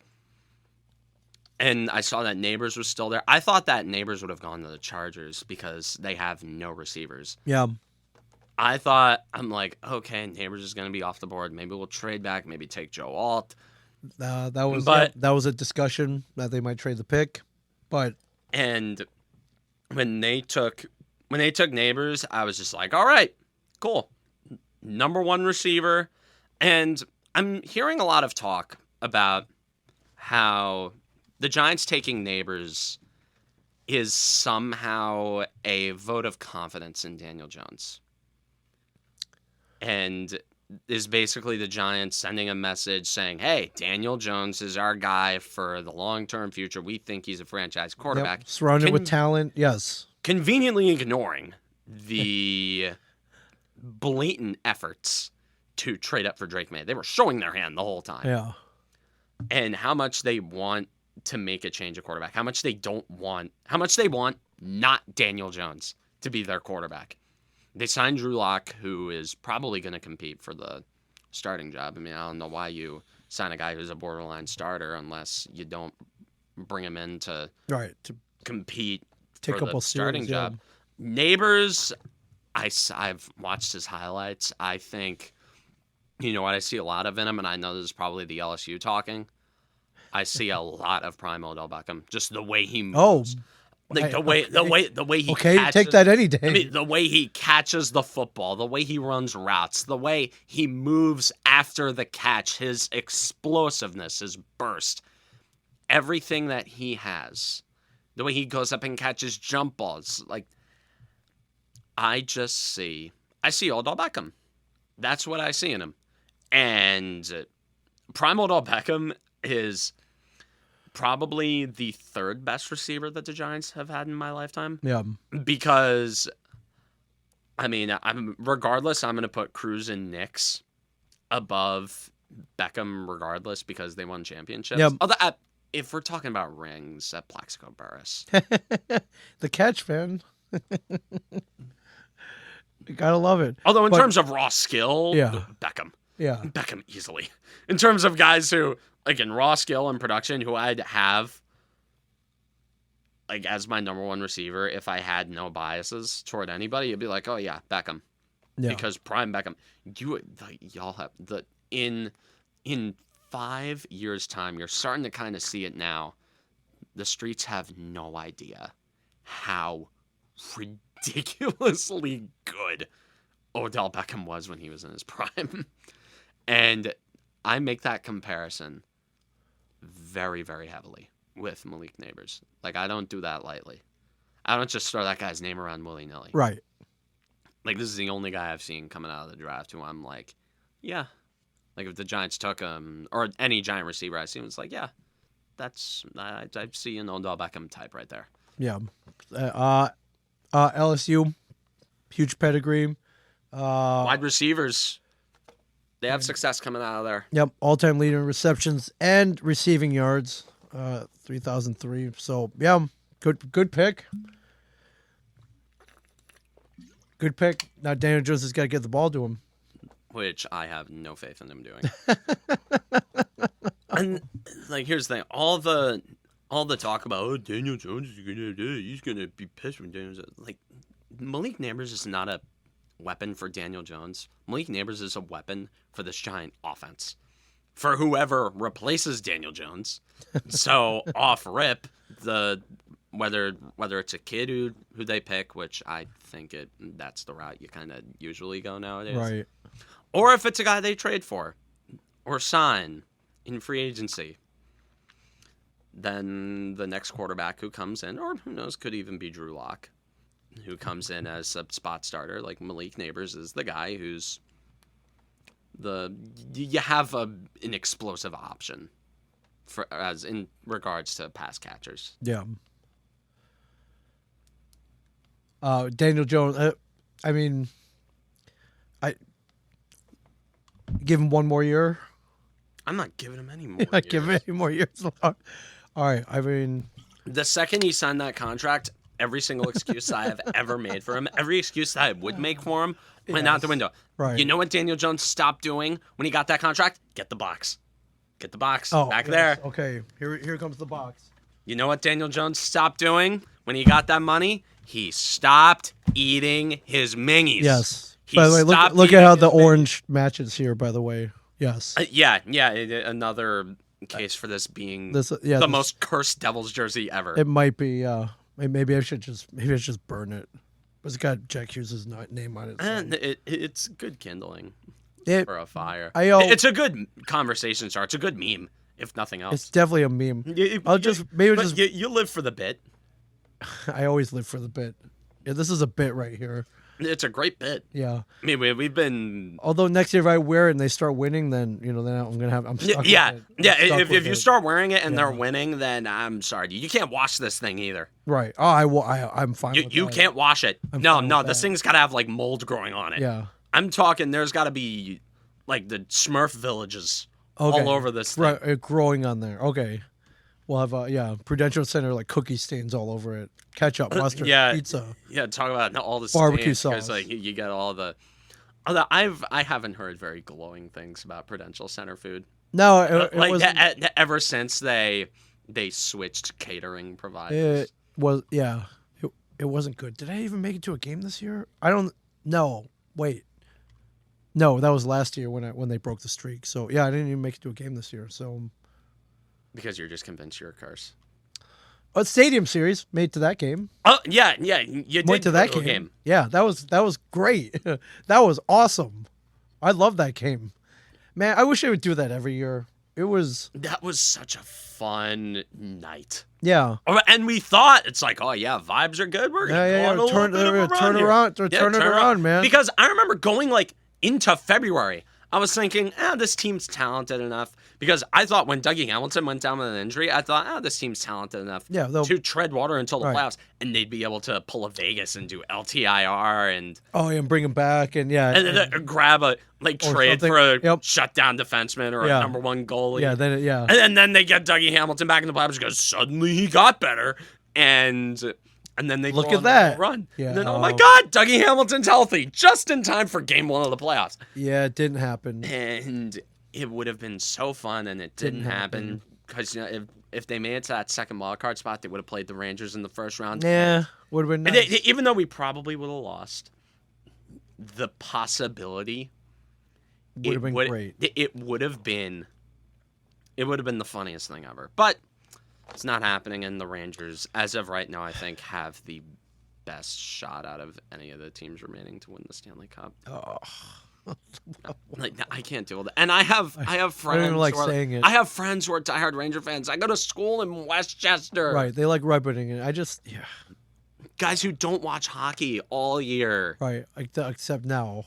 and I saw that Neighbors was still there, I thought that Neighbors would have gone to the Chargers because they have no receivers. Yeah. I'm like, okay, Neighbors is going to be off the board. Maybe we'll trade back. Maybe take Joe Alt. That was a discussion that they might trade the pick, and when they took Neighbors, I was just like, all right, cool, number 1 receiver. And I'm hearing a lot of talk about how the Giants taking Neighbors is somehow a vote of confidence in Daniel Jones. And is basically the Giants sending a message saying, hey, Daniel Jones is our guy for the long-term future. We think he's a franchise quarterback. Yep. Surrounded with talent, yes. Conveniently ignoring the blatant efforts to trade up for Drake May. They were showing their hand the whole time. Yeah. And how much they want to make a change of quarterback. How much they want not Daniel Jones to be their quarterback. They signed Drew Lock, who is probably going to compete for the starting job. I mean, I don't know why you sign a guy who's a borderline starter unless you don't bring him in to compete take for a couple the starting series, job. Yeah. Neighbors, I've watched his highlights. I think, you know what, I see a lot of in him, and I know this is probably the LSU talking. I see a lot of prime Odell Beckham, just the way he moves. Like the way he catches, take that any day. I mean, the way he catches the football, the way he runs routes, the way he moves after the catch, his explosiveness, his burst, everything that he has, the way he goes up and catches jump balls, like I see Odell Beckham. That's what I see in him, and prime Odell Beckham is probably the 3rd best receiver that the Giants have had in my lifetime. Yeah. Because, I mean, I'm going to put Cruz and Knicks above Beckham regardless because they won championships. Yep. Although, if we're talking about rings, Plaxico Burress. The catch, man. You gotta love it. Although in terms of raw skill, Beckham. Yeah. Beckham easily. In terms of guys who, like in raw skill and production, who I'd have like as my number 1 receiver if I had no biases toward anybody, it'd be like, oh yeah, Beckham. Yeah. Because prime Beckham, y'all have in 5 years' time, you're starting to kind of see it now. The streets have no idea how ridiculously good Odell Beckham was when he was in his prime. And I make that comparison very, very heavily with Malik Neighbors. Like, I don't do that lightly. I don't just throw that guy's name around willy-nilly. Right. Like, this is the only guy I've seen coming out of the draft who I'm like, yeah. Like, if the Giants took him, or any Giant receiver I see, it's like, yeah, I see an Odell Beckham type right there. Yeah. LSU, huge pedigree. Wide receivers, they have success coming out of there. Yep, all-time leader in receptions and receiving yards, 3,003. So yeah, good pick. Good pick. Now Daniel Jones has got to get the ball to him. Which I have no faith in him doing. And like, here's the thing: all the talk about Daniel Jones is he's gonna be pissed when Daniel Jones. Like, Malik Nabers is not a weapon for Daniel Jones. Malik Nabers is a weapon for this giant offense, for whoever replaces Daniel Jones. So off rip, whether it's a kid who they pick, which I think that's the route you kind of usually go nowadays, Right. or if it's a guy they trade for or sign in free agency, then the next quarterback who comes in, or who knows, could even be Drew Lock, who comes in as a spot starter, like Malik Nabers is the guy who's you have an explosive option for as in regards to pass catchers. Yeah. Daniel Jones. I mean, I give him one more year. I'm not giving him any more. Give him any more years. All right. I mean, the second he signed that contract, every single excuse I have ever made for him, every excuse that I would make for him, went out the window. Right. You know what Daniel Jones stopped doing when he got that contract? Get the box. Get the box. Oh, Back yes. there. Okay. Here comes the box. You know what Daniel Jones stopped doing when he got that money? He stopped eating his mingies. Yes. He By the way, stopped look at eating how his the mingies. orange matches here. By the way, yes. Yeah. Another case for this being the most cursed Devils jersey ever. It might be. Maybe I should just burn it. But it's got Jack Hughes' name on it. So. And it's good kindling for a fire. It's a good conversation starter. It's a good meme, if nothing else. It's definitely a meme. You live for the bit. I always live for the bit. Yeah, this is a bit right here. It's a great bit. Yeah. I mean, we've been. Although next year if I wear it and they start winning, then then I'm gonna have. I'm stuck. Yeah. With it. If you start wearing it and they're winning, then I'm sorry, you can't wash this thing either. Right. Oh, I'm fine. You can't wash it. No. This thing's gotta have like mold growing on it. Yeah. I'm talking. There's gotta be like the Smurf villages all over this thing. Right. Growing on there. Okay. We'll have Prudential Center like cookie stains all over it, ketchup, mustard, pizza. Yeah, talk about all the barbecue stains, sauce. Like you get all the. I haven't heard very glowing things about Prudential Center food. No, it was ever since they switched catering providers. It was It wasn't good. Did I even make it to a game this year? I don't. No, wait. No, that was last year when they broke the streak. So yeah, I didn't even make it to a game this year. So. Because you're just convinced you're a curse. Oh, Stadium Series made to that game. Oh yeah, you did went to that go game. Yeah, that was great. That was awesome. I love that game. Man, I wish they would do that every year. That was such a fun night. Yeah. And we thought it's like, oh yeah, vibes are good. We're gonna turn it around, man. Because I remember going like into February. I was thinking, this team's talented enough. Because I thought when Dougie Hamilton went down with an injury, I thought, this team's talented enough to tread water until the playoffs. And they'd be able to pull a Vegas and do LTIR and... Oh, yeah, and bring him back and And grab a, trade for a shutdown defenseman or a number one goalie. Yeah, And then they get Dougie Hamilton back in the playoffs because suddenly he got better. And then they look go at that run. Yeah. And then, oh my God, Dougie Hamilton's healthy just in time for game 1 of the playoffs. Yeah, it didn't happen. And it would have been so fun, and it didn't happen because if they made it to that second wild card spot, they would have played the Rangers in the first round. Yeah, would have been nice. Even though we probably would have lost, the possibility would have been great. It would have been the funniest thing ever. But it's not happening, and the Rangers, as of right now, I think have the best shot out of any of the teams remaining to win the Stanley Cup. Oh. I can't deal with it. And I have friends. I don't even like saying it. I have friends who are diehard Ranger fans. I go to school in Westchester. Right, they like ripening it. Guys who don't watch hockey all year. Right, except now.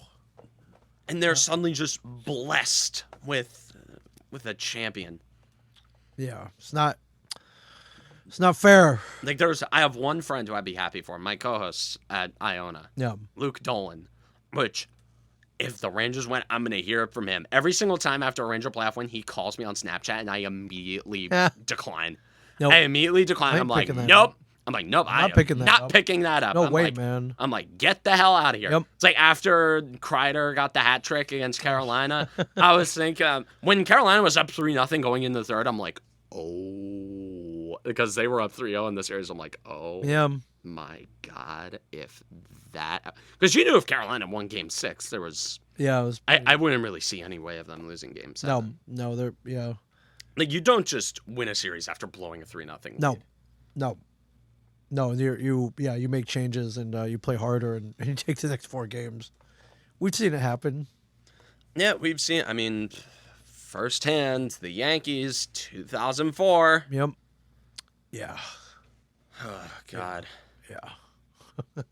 And they're suddenly just blessed with a champion. Yeah, it's not. It's not fair. Like I have one friend who I'd be happy for, my co-host at Iona, Yeah. Luke Dolan, which if the Rangers win, I'm gonna hear it from him every single time after a Ranger playoff win. He calls me on Snapchat and I immediately decline. Nope. I immediately decline. I I'm ain't like, picking that nope. up. I'm like, nope. I'm I not am picking that not up. picking that up. No I'm way, like, man. I'm like, get the hell out of here. Yep. It's like after Kreider got the hat trick against Carolina, I was thinking when Carolina was up 3-0 going into the third, I'm like, oh, because they were up 3-0 in this series. I'm like, oh, Yeah. my God, if that, because you knew if Carolina won Game 6, there was. Yeah. It was. I wouldn't really see any way of them losing Game 7. No. They're yeah. Like you don't just win a series after blowing a 3-0 No. lead. No. You make changes and you play harder and you take the next 4 games. We've seen it happen. Yeah, we've seen. I mean, firsthand, the Yankees, 2004. Yep. Yeah. Oh God. Yeah.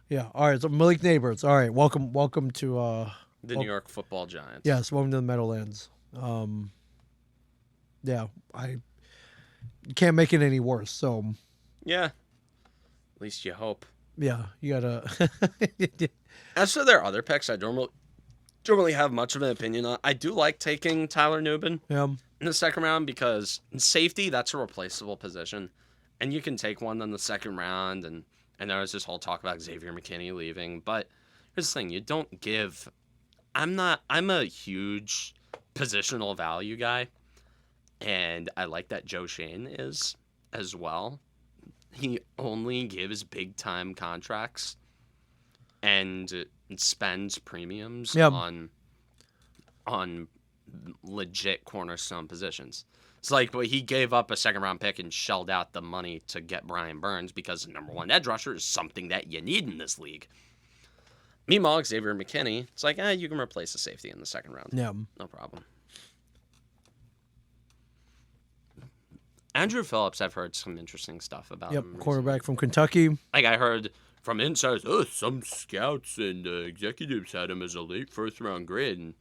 Yeah. All right. So Malik Neighbors. All right. Welcome to The New York Football Giants. yes. Welcome to the Meadowlands. Yeah. I can't make it any worse. So Yeah. At least you hope. yeah, you gotta. As for their other picks, I don't really have much of an opinion on. I do like taking Tyler Nubin Yeah. in the second round because in safety, that's a replaceable position. And you can take one in the second round. And there was this whole talk about Xavier McKinney leaving. But here's the thing. You don't give... I'm a huge positional value guy. And I like that Joe Shane is as well. He only gives big-time contracts and spends premiums Yep. on legit cornerstone positions. It's like but he gave up a second-round pick and shelled out the money to get Brian Burns because the number one edge rusher is something that you need in this league. Meanwhile, Xavier McKinney, it's like, you can replace a safety in the second round. Yeah. No problem. Andrew Phillips, I've heard some interesting stuff about Yep. him. Quarterback from Kentucky. Like I heard from insiders, some scouts and executives had him as a late first-round grade. And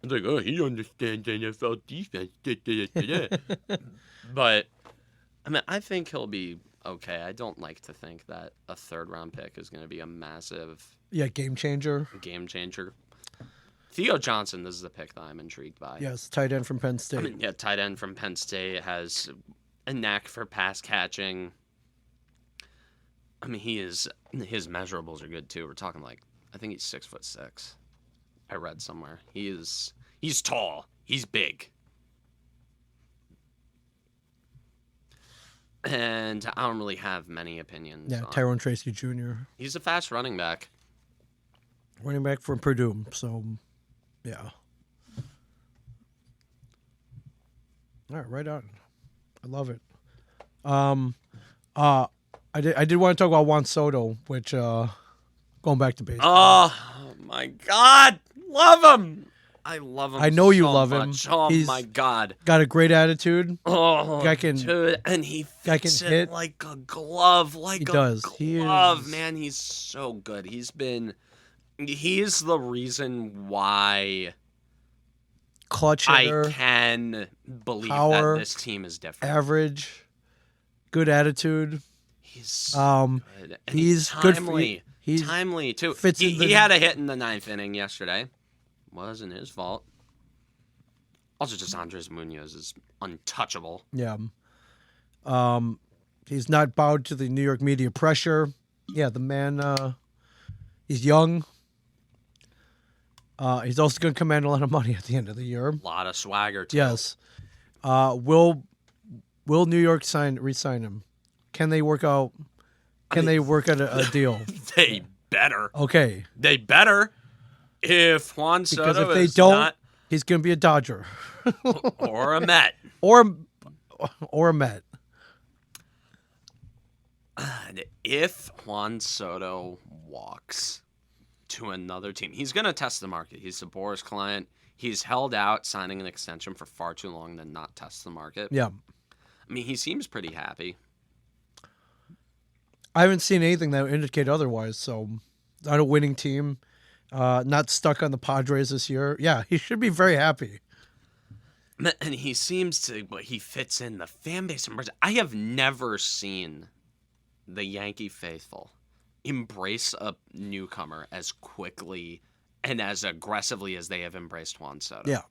it's like, he understands NFL defense. But, I mean, I think he'll be okay. I don't like to think that a third-round pick is going to be a massive Yeah. Game changer. game changer. Theo Johnson, this is the pick that I'm intrigued by. Yes. Tight end from Penn State. I mean, yeah, tight end from Penn State has a knack for pass catching. I mean, his measurables are good too. We're talking like I think he's 6'6". I read somewhere he's tall. He's big, and I don't really have many opinions. Yeah. on- Tyrone Tracy Jr. He's a fast running back. Running back from Purdue. So, yeah. All right, right on. I love it. I did want to talk about Juan Soto, which going back to baseball. Oh my God, love him! I love him. I know you so love him. much. Oh He's- my God. Got a great attitude. Oh, Guy can- dude, and he guy fits can it hit. like a glove, like He a does. glove, He is- man. He's so good. He's the reason why Clutch I hitter, can believe power, that this team is different. average, good attitude. He's so good. And he's good for- timely. he's timely too. fits in He the- had a hit in the 9th inning yesterday. Wasn't his fault. Also, just Andres Munoz is untouchable. Yeah. He's not bowed to the New York media pressure. Yeah, the man. He's young. He's also going to command a lot of money at the end of the year. A lot of swagger too. Yes. Will New York re-sign him? Can they work out? Can they work out a deal? They better. Okay. They better. If Juan Soto Because if they is don't, not, he's going to be a Dodger or a Met. or a Met. If Juan Soto walks to another team, he's going to test the market. He's a Boris client. He's held out signing an extension for far too long to not test the market. Yeah. I mean, he seems pretty happy. I haven't seen anything that would indicate otherwise. So, on a winning team, not stuck on the Padres this year. Yeah, he should be very happy. And he seems to, but he fits in the fan base. I have never seen the Yankee faithful embrace a newcomer as quickly and as aggressively as they have embraced Juan Soto. Yeah.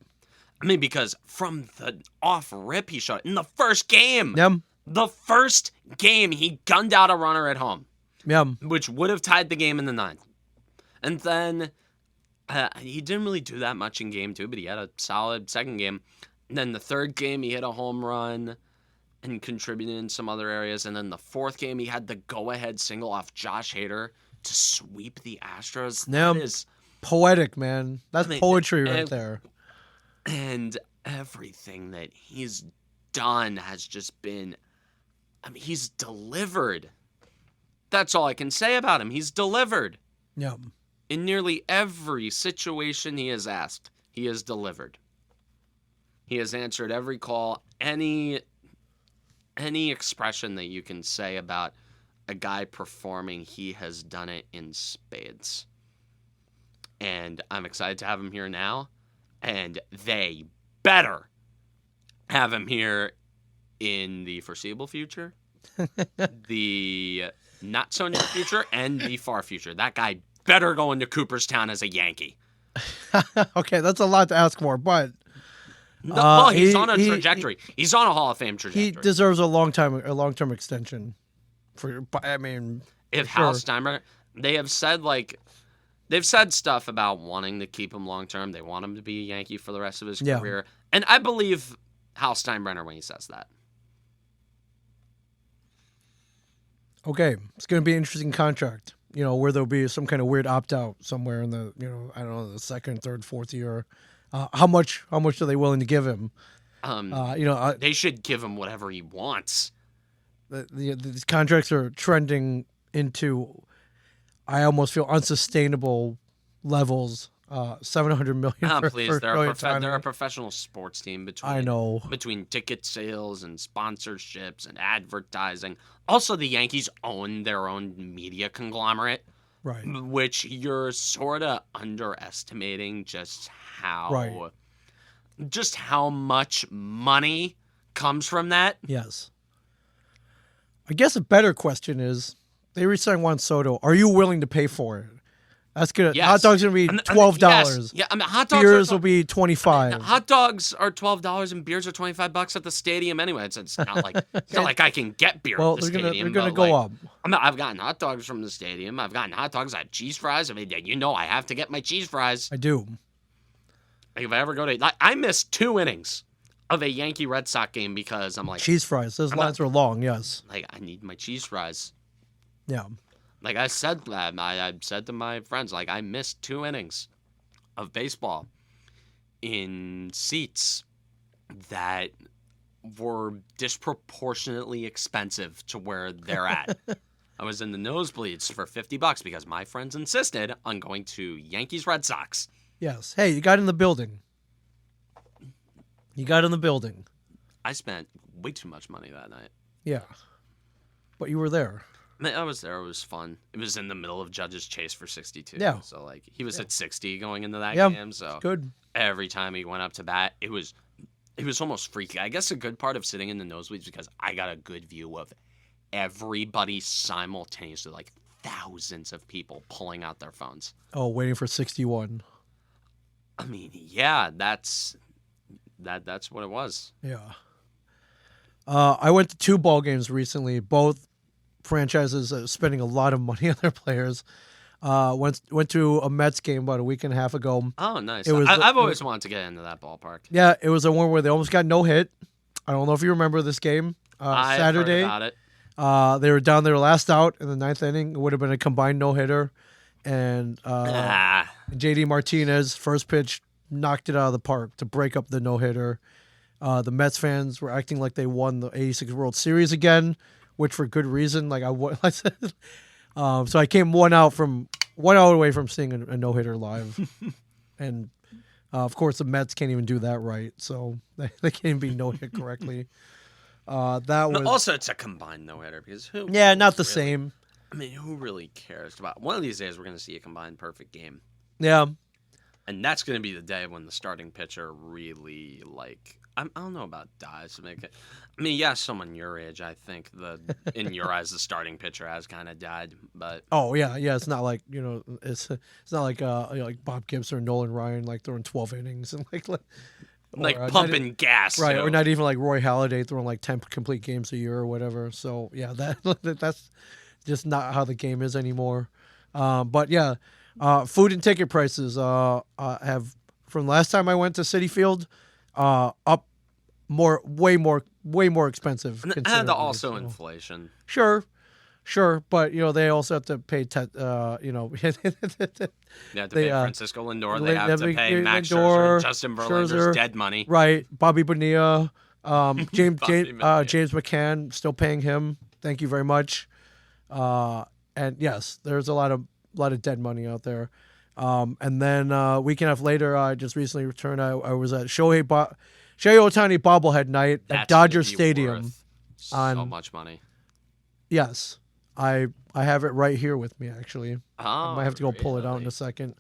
I mean, because from the off rip, he shot in the first game. Yep. The first game, he gunned out a runner at home, Yep. which would have tied the game in the ninth. And then he didn't really do that much in game two, but he had a solid second game. And then the third game, he hit a home run and contributed in some other areas. And then the fourth game, he had the go-ahead single off Josh Hader to sweep the Astros. Yep. That is Poetic, man. That's poetry right and- there. And everything that he's done has just been, I mean, he's delivered. That's all I can say about him. He's delivered. Yep. In nearly every situation he has asked, he has delivered. He has answered every call, any expression that you can say about a guy performing, he has done it in spades. And I'm excited to have him here now. And they better have him here in the foreseeable future, the not so near future, and the far future. That guy better go into Cooperstown as a Yankee. Okay, that's a lot to ask for, but No, well, he's he- on a he- trajectory. He's on a Hall of Fame trajectory. he deserves a long-term extension. I mean, If for Hal sure. Steinbrenner, they have said they've said stuff about wanting to keep him long term. They want him to be a Yankee for the rest of his Yeah. career, and I believe Hal Steinbrenner when he says that. Okay, it's going to be an interesting contract. You know, where there'll be some kind of weird opt out somewhere in the, I don't know, the second, third, fourth year. How much are they willing to give him? They should give him whatever he wants. These contracts are trending into, I almost feel, unsustainable levels. $700 million. Oh, for, please, for they're Shohei a professional sports team I know. between ticket sales and sponsorships and advertising. Also, the Yankees own their own media conglomerate, Right. which you're sort of underestimating just how much money comes from that. Yes. I guess a better question is, they re-signed Juan Soto. Are you willing to pay for it? That's good. Yes. Hot dogs are going to be $12. Yes. Yeah, I mean, hot dogs Beers are will be $25. hot dogs are $12 and beers are $25 at the stadium anyway. It's not like it's not like I can get beer Well, at the they're stadium. gonna but, go like, up. I've gotten hot dogs from the stadium. I've gotten hot dogs. I have cheese fries. I mean, I have to get my cheese fries. I do. Like, if I ever go to, I missed 2 innings of a Yankee Red Sox game because I'm like, Cheese fries. Those lines are long. Yes. like I need my cheese fries. Yeah. Like I said, I said to my friends, like I missed 2 innings of baseball in seats that were disproportionately expensive to where they're at. I was in the nosebleeds for $50 because my friends insisted on going to Yankees Red Sox. Yes. Hey, you got in the building. You got in the building. I spent way too much money that night. Yeah. But you were there. I was there. It was fun. It was in the middle of Judge's Chase for 62. Yeah. So, like, he was at 60 going into that Yeah. game. So, Good. every time he went up to bat, it was almost freaky. I guess a good part of sitting in the nosebleeds because I got a good view of everybody simultaneously, like thousands of people pulling out their phones. Oh, waiting for 61. I mean, yeah, that's what it was. Yeah. I went to 2 ball games recently. Both franchises spending a lot of money on their players. Went to a Mets game about a week and a half ago. Oh, nice. It was- I've always wanted to get into that ballpark. Yeah, it was a one where they almost got no hit. I don't know if you remember this game. I've Saturday. heard about it. They were down their last out in the 9th inning. It would have been a combined no hitter, and JD Martinez first pitch knocked it out of the park to break up the no hitter. The Mets fans were acting like they won the '86 World Series again, which for good reason. Like so I came one out away from seeing a no hitter live, and of course the Mets can't even do that right, so they can't even be no hit correctly. That was Also, it's a combined no-hitter because who? yeah, not the really- same. I mean, who really cares about? One of these days, we're going to see a combined perfect game. Yeah, And that's going to be the day when the starting pitcher really, like, I don't know about dies to make it. I mean, yeah, someone your age, I think in your eyes, the starting pitcher has kind of died. But Oh yeah, yeah. It's not like it's not like like Bob Gibson or Nolan Ryan like throwing 12 innings and like or, pumping gas, right, too. or not even like Roy Halladay throwing like 10 complete games a year or whatever. So yeah, that's just not how the game is anymore. But yeah, food and ticket prices have from last time I went to Citi Field up way more expensive. And considerably, also so. inflation. Sure, but they also have to pay. They have to They pay Francisco Lindor. They have to pay Max Scherzer, Justin Verlander's dead money. Right, Bobby Bonilla, Bobby Bonilla. James McCann, still paying him. Thank you very much. And yes, there's a lot of dead money out there. And then a week and a half later, I just recently returned. I was at Shohei Ohtani bobblehead night That's at Dodger gonna be Stadium. worth so on- much money. Yes, I have it right here with me actually. Oh, I might have to go pull it out in really? a second.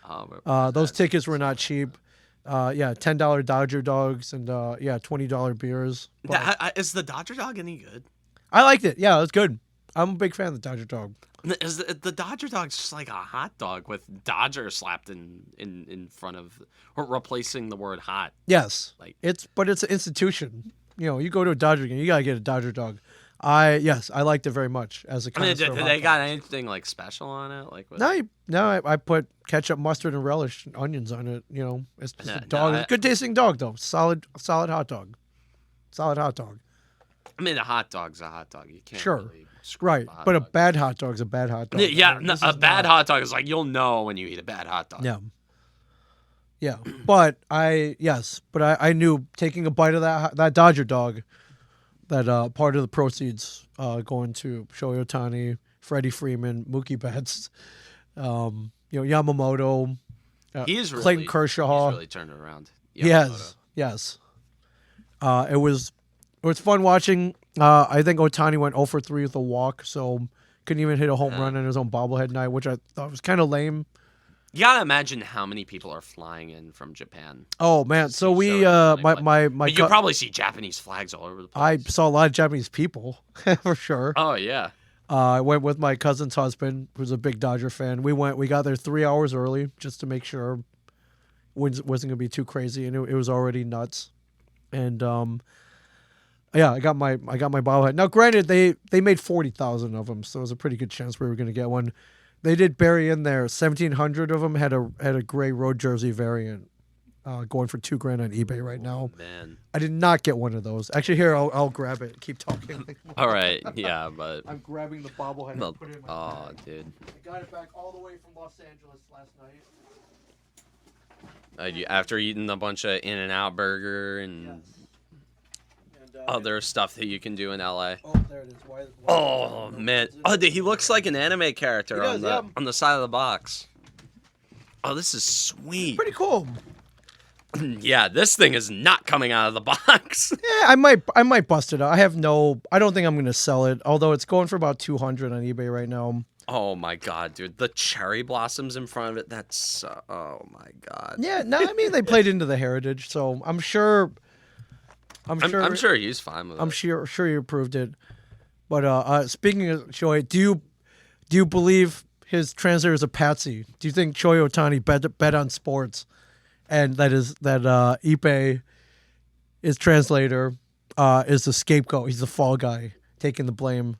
Oh, Those tickets were not cheap. Yeah, $10 Dodger dogs and yeah, $20 beers. But Is the Dodger dog any good? I liked it. Yeah, it was good. I'm a big fan of the Dodger dog. Is the Dodger dog's just like a hot dog with Dodger slapped in front of, or replacing the word hot? Yes, Like- it's an institution. You go to a Dodger game, you gotta get a Dodger dog. I liked it very much as a I mean, connoisseur did of they hot got dogs. anything like special on it? Like what- No, I put ketchup, mustard, and relish, and onions on it. It's just No, a dog. no, It's a good tasting dog though. Solid hot dog. Solid hot dog. I mean, a hot dog's a hot dog. You can't Sure. really screw Right, up a hot but a dog. bad hot dog's a bad hot dog. Yeah, This a is bad not- hot dog is like you'll know when you eat a bad hot dog. Yeah, but I knew taking a bite of that Dodger dog, that part of the proceeds going to Shohei Ohtani, Freddie Freeman, Mookie Betts, Yamamoto, He's really, Clayton Kershaw. He's really turned it around. Yes. It was fun watching. I think Ohtani went 0 for 3 with a walk, so couldn't even hit a home run in his own bobblehead night, which I thought was kind of lame. You gotta imagine how many people are flying in from Japan. Oh man, so we Shohei Ohtani my But you probably see Japanese flags all over the I place. saw a lot of Japanese people for sure. Oh yeah. I went with my cousin's husband, who's a big Dodger fan. We got there 3 hours early just to make sure it wasn't gonna be too crazy, and it was already nuts. And yeah, I got my bobblehead. Now, granted, they made 40,000 of them, so it was a pretty good chance we were gonna get one. They did bury in there 1,700 of them had a gray road jersey variant, going for $2,000 on eBay right now. Man. I did not get one of those. Actually, here I'll grab it. Keep talking. All right. Yeah, but I'm grabbing the bobblehead and put it in my oh, bag. dude. I got it back all the way from Los Angeles last night. After eating a bunch of In-N-Out burger and Yes. And, other stuff that you can do in LA. Oh, there it is. Why Oh man! Oh, he looks like an anime character He does, yeah. on the side of the box. Oh, this is sweet. pretty cool. Yeah, this thing is not coming out of the box. Yeah, I might bust it out. I don't think I'm gonna sell it. Although it's going for about 200 on eBay right now. Oh my god, dude! The cherry blossoms in front of it. That's oh my god. Yeah, no, I mean they played into the heritage, so I'm sure. I'm sure he's fine with it. I'm sure you approved it. But speaking of Shohei, do you believe his translator is a patsy? Do you think Shohei Ohtani bet on sports, and that Ipe, his translator, is the scapegoat? He's the fall guy taking the blame.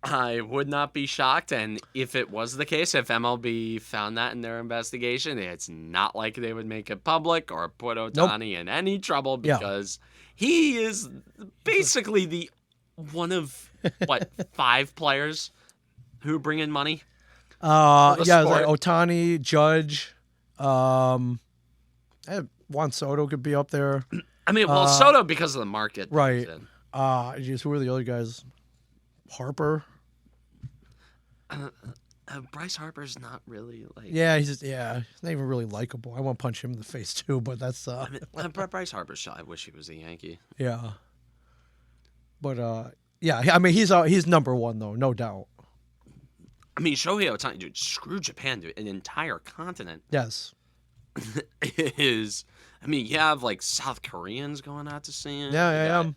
I would not be shocked, and if it was the case, if MLB found that in their investigation, it's not like they would make it public or put Ohtani in any trouble Yeah. because he is basically the one of what 5 players who bring in money. Yeah, the it's like sport. Ohtani, Judge, Juan Soto could be up there. I mean, well, Soto because of the market. that right. he's in. Geez, who are the other guys? Harper. Bryce Harper's not really like. Yeah, he's not even really likable. I want to punch him in the face too, but that's I mean, Bryce Harper's shot. I wish he was a Yankee. yeah. But yeah, I mean he's number one though, no doubt. I mean, Shohei Ohtani, dude, screw Japan, dude. An entire continent Yes. is I mean, you have like South Koreans going out to see him. Yeah, You yeah, got, yeah.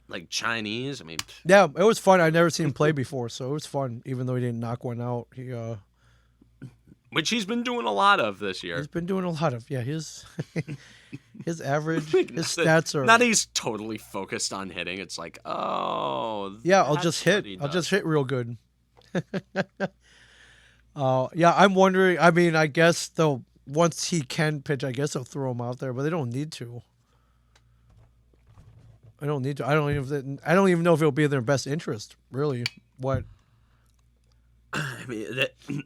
like Chinese. I mean, Yeah, it was fun. I'd never seen him play before, so it was fun. Even though he didn't knock one out, which he's been doing a lot of this year. he's been doing a lot of his his average, Like, his not stats are. not that he's totally focused on hitting. It's like, oh, Yeah, I'll that's just what hit. he I'll does. just hit real good. Yeah, I'm wondering. I mean, I guess they'll once he can pitch, I guess they'll throw him out there, but they don't need to. I don't need to. I don't even know if it'll be in their best interest. Really, what? I mean,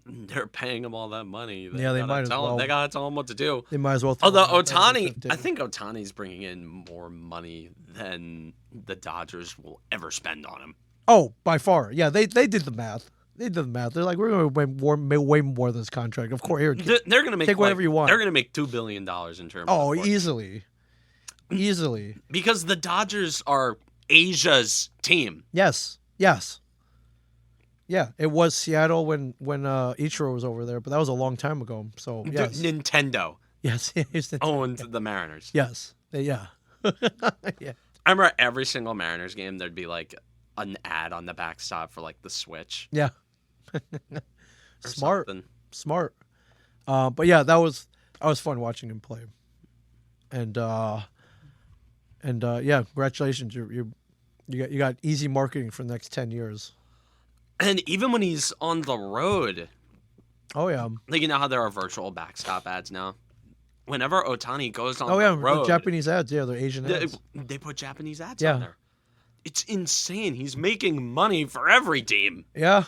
they're paying him all that money. Yeah, they might as well. They gotta tell him what to do. They might as well. Throw Although him out there every Otani, fifth I inning. think Otani's bringing in more money than the Dodgers will ever spend on him. Oh, by far. Yeah, they did the math. They did the math. They're like, we're going to way more of this contract. Of course, here. They're gonna make Take whatever you want. They're gonna make $2 billion in terms. Oh, of easily. because the Dodgers are Asia's team. Yes. Yeah, it was Seattle when Ichiro was over there, but that was a long time ago. So yes, Nintendo yes, owned the Mariners. yes, yeah, yeah. I remember every single Mariners game, there'd be like an ad on the backstop for like the Switch. Yeah. or Smart. something. Smart. But yeah, that was fun watching him play. And yeah, congratulations. You got easy marketing for the next 10 years. And even when he's on the road, Oh yeah. like you know how there are virtual backstop ads now. Whenever Otani goes on Oh yeah, the road, the Japanese ads. Yeah, they're Asian they, ads. they put Japanese ads Yeah. on there. It's insane. He's making money for every team. Yeah.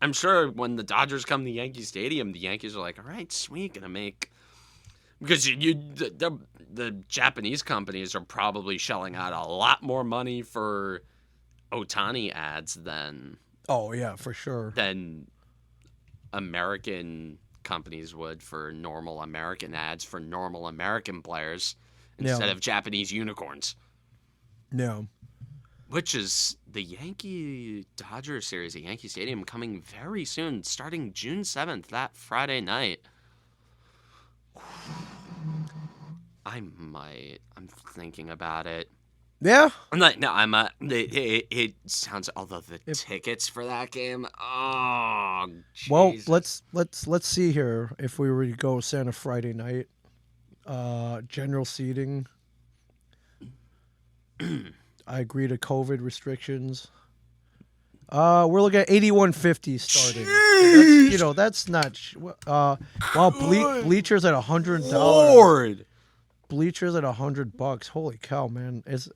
I'm sure when the Dodgers come to Yankee Stadium, the Yankees are like, all right, sweet, gonna make. Because the Japanese companies are probably shelling out a lot more money for Otani ads than Oh yeah, for sure. American companies would for normal American ads for normal American players instead Yeah. of Japanese unicorns. Yeah. Which is the Yankee Dodgers series at Yankee Stadium coming very soon, starting June 7th, that Friday night. I'm thinking about it. Yeah. I'm like, no, it sounds, although the tickets for that game, oh, Well, Jesus. let's see here. If we were to go Santa Friday night, general seating. I agree to COVID restrictions. We're looking at 81.50 starting. That's not. Bleachers at $100. Lord! Bleachers at $100. Holy cow, man! It's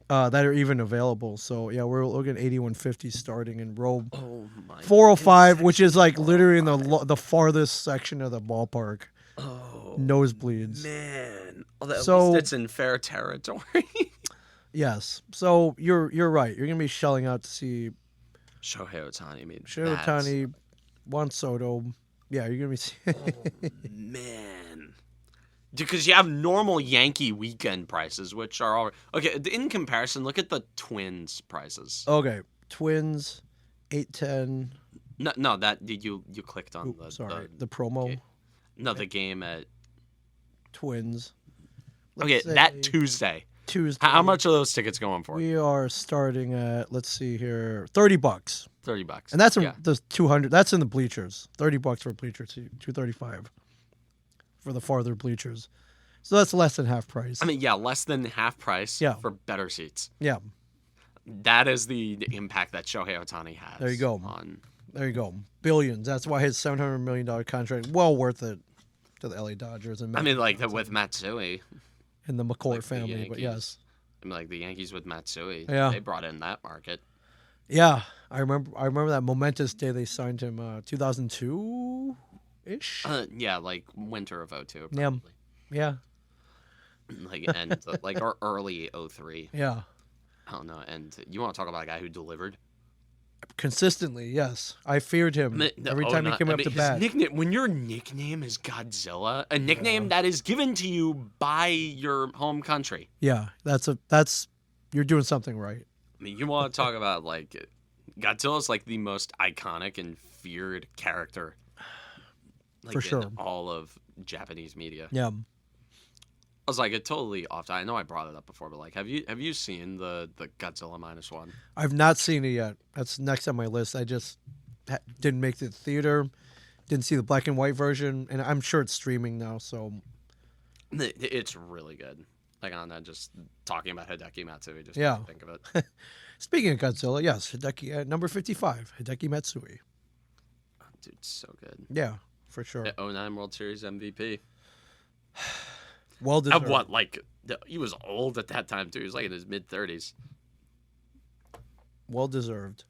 that are even available. So yeah, we're looking at 81.50 starting in row Oh my 405, which is like literally in the farthest section of the ballpark. Oh, Nosebleeds. man. Although at So- least it's in fair territory. Yes. So you're right. You're gonna be shelling out to see Shohei Ohtani made Shohei Ohtani, Juan Soto. Yeah, you're gonna be. Man. Because you have normal Yankee weekend prices, which are all okay. In comparison, look at the Twins prices. Okay, Twins, 810. No, that you clicked on The promo. okay. The game at Twins. okay Let's that say Tuesday. Tuesday. How much are those tickets going for? We are starting at, let's see here, $30, $30, and that's in yeah. the 200. That's in the bleachers. $30 for bleachers, $235 for the farther bleachers. So that's less than half price. I mean, yeah, less than half price Yeah. for better seats. yeah, That is the impact that Shohei Ohtani has. There you go. On there you go. Billions. That's why his $700 million contract, well worth it to the LA Dodgers and I mean, like with Matsui, and the McCoy like the family. But Yankees. yes, I mean, like the Yankees with Matsui. Yeah. They brought in that market. yeah. I remember that momentous day they signed him. 2002 ish. Yeah, like winter of 02. Yeah. Probably. Yeah, Like and or early 03. yeah. I don't know. And you want to talk about a guy who delivered? Consistently, yes. I feared him every time he came up to his bat. Nickname, when your nickname is Godzilla, a nickname that is given to you by your home country. Yeah, that's you're doing something right. I mean, you want to talk about like Godzilla's like the most iconic and feared character like For sure. in all of Japanese media. Yeah. I was like, it totally off. I know I brought it up before, but like, have you seen the Godzilla -1? I've not seen it yet. That's next on my list. I just didn't make it to the theater. Didn't see the black and white version, and I'm sure it's streaming now. So It's really good. Like on that, just talking about Hideki Matsui, just Yeah. made me think of it. speaking of Godzilla, yes, Hideki at number 55, Hideki Matsui. Dude, so good. Yeah, for sure. The 09 World Series MVP. Well deserved. At what? Like he was old at that time too. He was like in his mid-30s. Well deserved.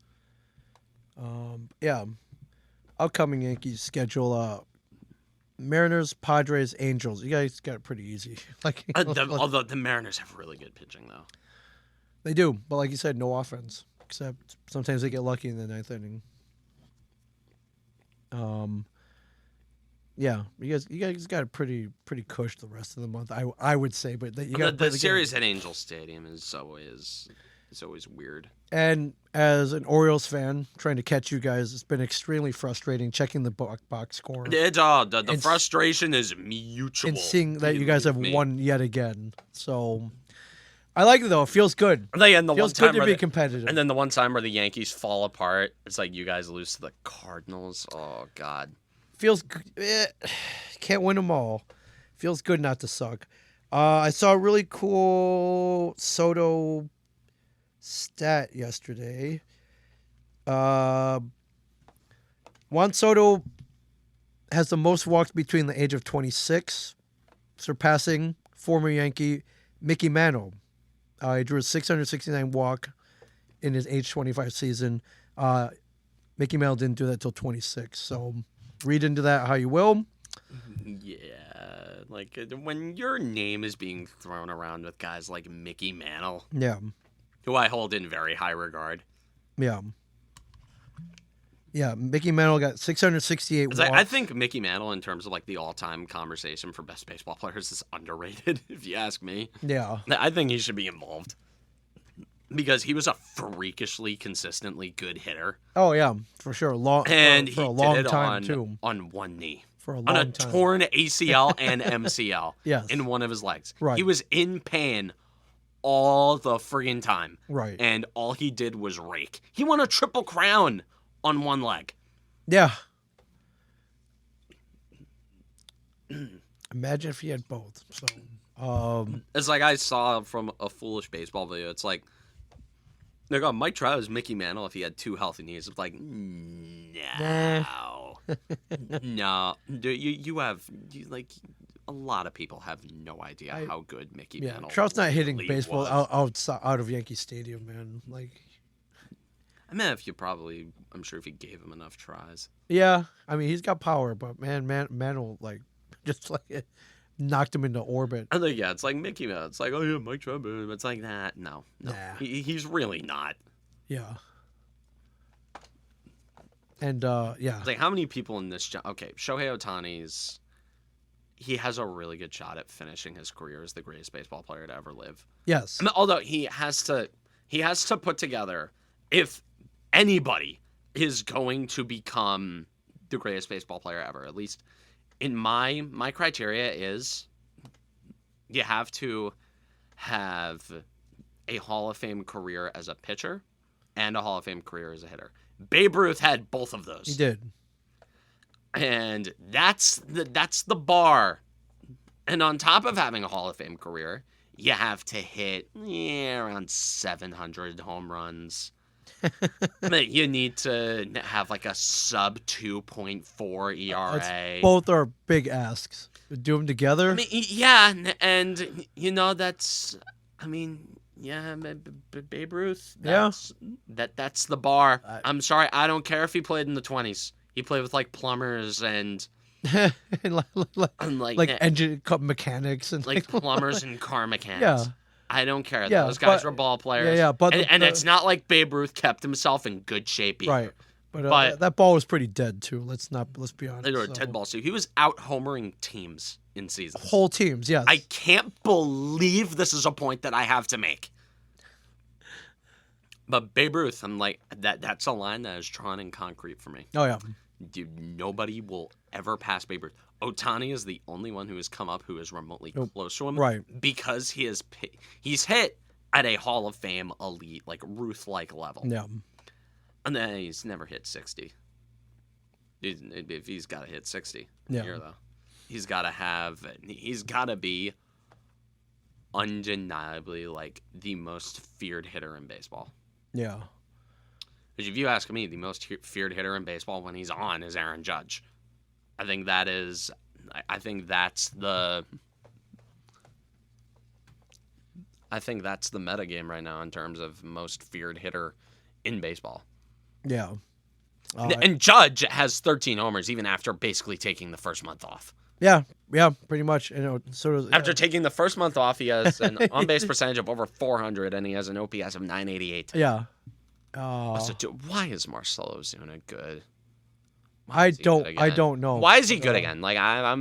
Yeah. Upcoming Yankees schedule: Mariners, Padres, Angels. You guys got it pretty easy. Like Although the Mariners have really good pitching though. they do, but like you said, no offense. Except sometimes they get lucky in the ninth inning. Yeah, you guys got it pretty cush the rest of the month. I would say, but you got The series at Angel Stadium is always weird. And as an Orioles fan, trying to catch you guys, it's been extremely frustrating checking the box score The frustration is mutual. and seeing that you guys have Believe me. won yet again. So I like it though. It feels good. And the Feels one good time to be competitive. and then the one time where the Yankees fall apart, it's like you guys lose to the Cardinals. Oh God. Feels can't win them all. Feels good not to suck. I saw a really cool Soto stat yesterday. Juan Soto has the most walks between the age of 26, surpassing former Yankee Mickey Mantle. He drew a 669 walk in his age 25 season. Mickey Mantle didn't do that till 26. So read into that how you will. Yeah, like when your name is being thrown around with guys like Mickey Mantle, Yeah. who I hold in very high regard. Yeah. Yeah, Mickey Mantle got 668 walks. I think Mickey Mantle, in terms of like the all-time conversation for best baseball players, is underrated. If you ask me, Yeah. I think he should be involved because he was a freakishly consistently good hitter, Oh yeah, for sure. and for he a long did it time too. on one knee. For a On a long time. torn ACL and MCL Yes. in one of his legs. Right. He was in pain all the friggin' time. Right. And all he did was rake. He won a triple crown on one leg. Yeah. Imagine if he had both. So, It's like I saw from a Foolish Baseball video. It's like, they go, Mike Trout is Mickey Mantle if he had two healthy knees. It's like, no. No. Dude, you have, a lot of people have no idea how good Mickey yeah, Mantle Trout's not hitting really baseball was. out of Yankee Stadium, man. Like, I mean, I'm sure if he gave him enough tries. yeah, I mean he's got power, but Mantle just like knocked him into orbit. I think, yeah, it's like Mickey Mouse. It's like, oh yeah, Mike Trout. It's like that. No. Nah. He's really not. Yeah. And yeah, It's like, how many people in this job? Okay, Shohei Ohtani's. He has a really good shot at finishing his career as the greatest baseball player to ever live. yes, I mean, although he has to put together, if anybody is going to become the greatest baseball player ever, at least in my criteria is you have to have a Hall of Fame career as a pitcher and a Hall of Fame career as a hitter. Babe Ruth had both of those. he did. And that's the bar. And on top of having a Hall of Fame career, you have to hit around 700 home runs. I mean, you need to have like a sub 2.4 ERA. Both are big asks. Do them together. I mean, yeah, and that's. I mean, yeah, Babe Ruth. That's the bar. I'm sorry, I don't care if he played in the 20s. He played with like plumbers and like engine mechanics and like plumbers and car mechanics. Yeah. I don't care. Yeah, Those guys but- were ball players. yeah, but and it's not like Babe Ruth kept himself in good shape either. right. But But- that ball was pretty dead too. Let's be honest. They were So- Ted Ball too. He was out homering teams in seasons. Whole teams, yes. I can't believe this is a point that I have to make. But Babe Ruth, I'm like, that's a line that is drawn in concrete for me. Oh yeah. Dude, nobody will ever pass Babe Ruth. Otani is the only one who has come up who is remotely close to him. Right. Because he's hit at a Hall of Fame elite, like Ruth-like level. Yeah. And then he's never hit 60. If he's got to hit 60 here, though. He's got to be undeniably, like, the most feared hitter in baseball. Yeah. Because if you ask me, the most feared hitter in baseball when he's on is Aaron Judge. I think that's the metagame right now in terms of most feared hitter in baseball. Yeah. And Judge has 13 homers even after basically taking the first month off. Yeah, pretty much. Sort of. After taking the first month off, he has an on-base percentage of over 400, and he has an OPS of 988. Yeah. Why is Marcell Ozuna good? I don't know. Why is he good again? Like I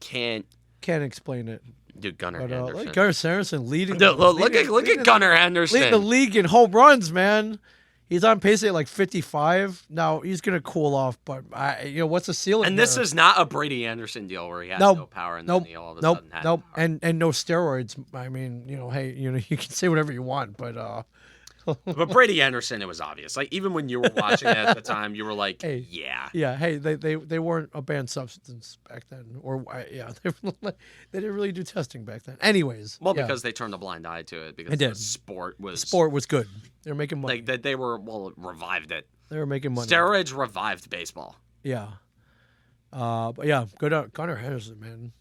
can't explain it. Dude, Gunnar Henderson. Gunnar Henderson leading. Look at Gunnar Henderson leading the league in home runs, man. He's on pace at like 55. Now he's gonna cool off, but what's the ceiling? And this is not a Brady Anderson deal where he has no power and then he all of a sudden has power. and no steroids. I mean, hey, you can say whatever you want, but But Brady Anderson, it was obvious. Like even when you were watching it at the time, you were like, hey, yeah. Hey, they weren't a banned substance back then, or they didn't really do testing back then. Anyways, because they turned a blind eye to it because the sport was good. They were making money. Like that they were revived it. They were making money. Steroids revived baseball. Yeah. But yeah, good on Gunnar Henderson, man.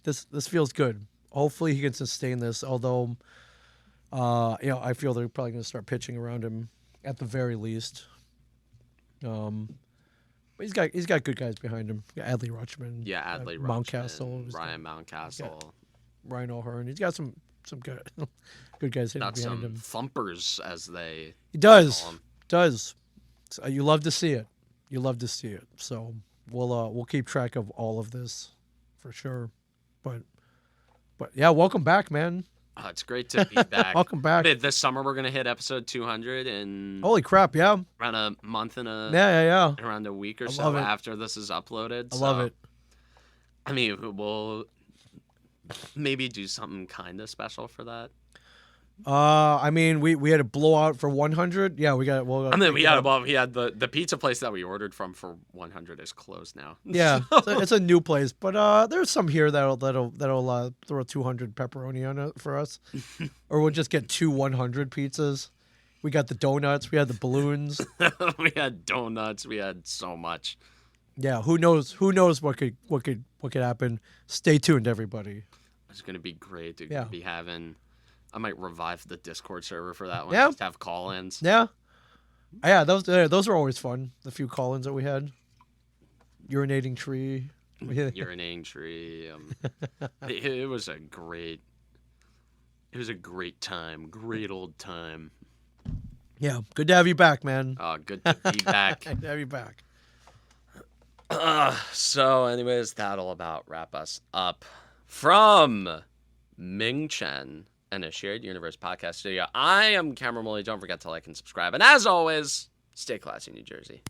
This feels good. Hopefully he can sustain this. Although, I feel they're probably going to start pitching around him at the very least. But he's got good guys behind him. Adley Rutschman. Yeah, Adley Rutschman. Mountcastle. Ryan Mountcastle. Ryan O'Hearn. He's got some good guys hitting behind him. Thumpers, as they call them. Does. So you love to see it. So we'll keep track of all of this for sure. But yeah, welcome back, man. Oh, it's great to be back. Welcome back. This summer we're gonna hit episode 200 and holy crap, yeah. Around a month and around a week or so after this is uploaded. I love it. I mean, we'll maybe do something kind of special for that. I mean, we had a blowout for 100. Yeah, we got. Well, and then we had the pizza place that we ordered from for 100 is closed now. Yeah, it's a new place, but there's some here that'll throw 200 pepperoni on it for us, or we'll just get 2 100 pizzas. We got the donuts. We had the balloons. We had donuts. We had so much. Yeah, who knows? Who knows what could happen? Stay tuned, everybody. It's gonna be great. We're gonna be having. I might revive the Discord server for that one. Yeah. Just have call-ins. Yeah. Those were always fun. The few call-ins that we had. Urinating tree. Urinating tree. It was a great time. Great old time. Yeah. Good to have you back, man. Good to be back. Good to have you back. So anyways, that'll about wrap us up from Ming Chen and a Shared Universe podcast studio. I am Cameron Molly. Don't forget to like and subscribe. And as always, stay classy, New Jersey.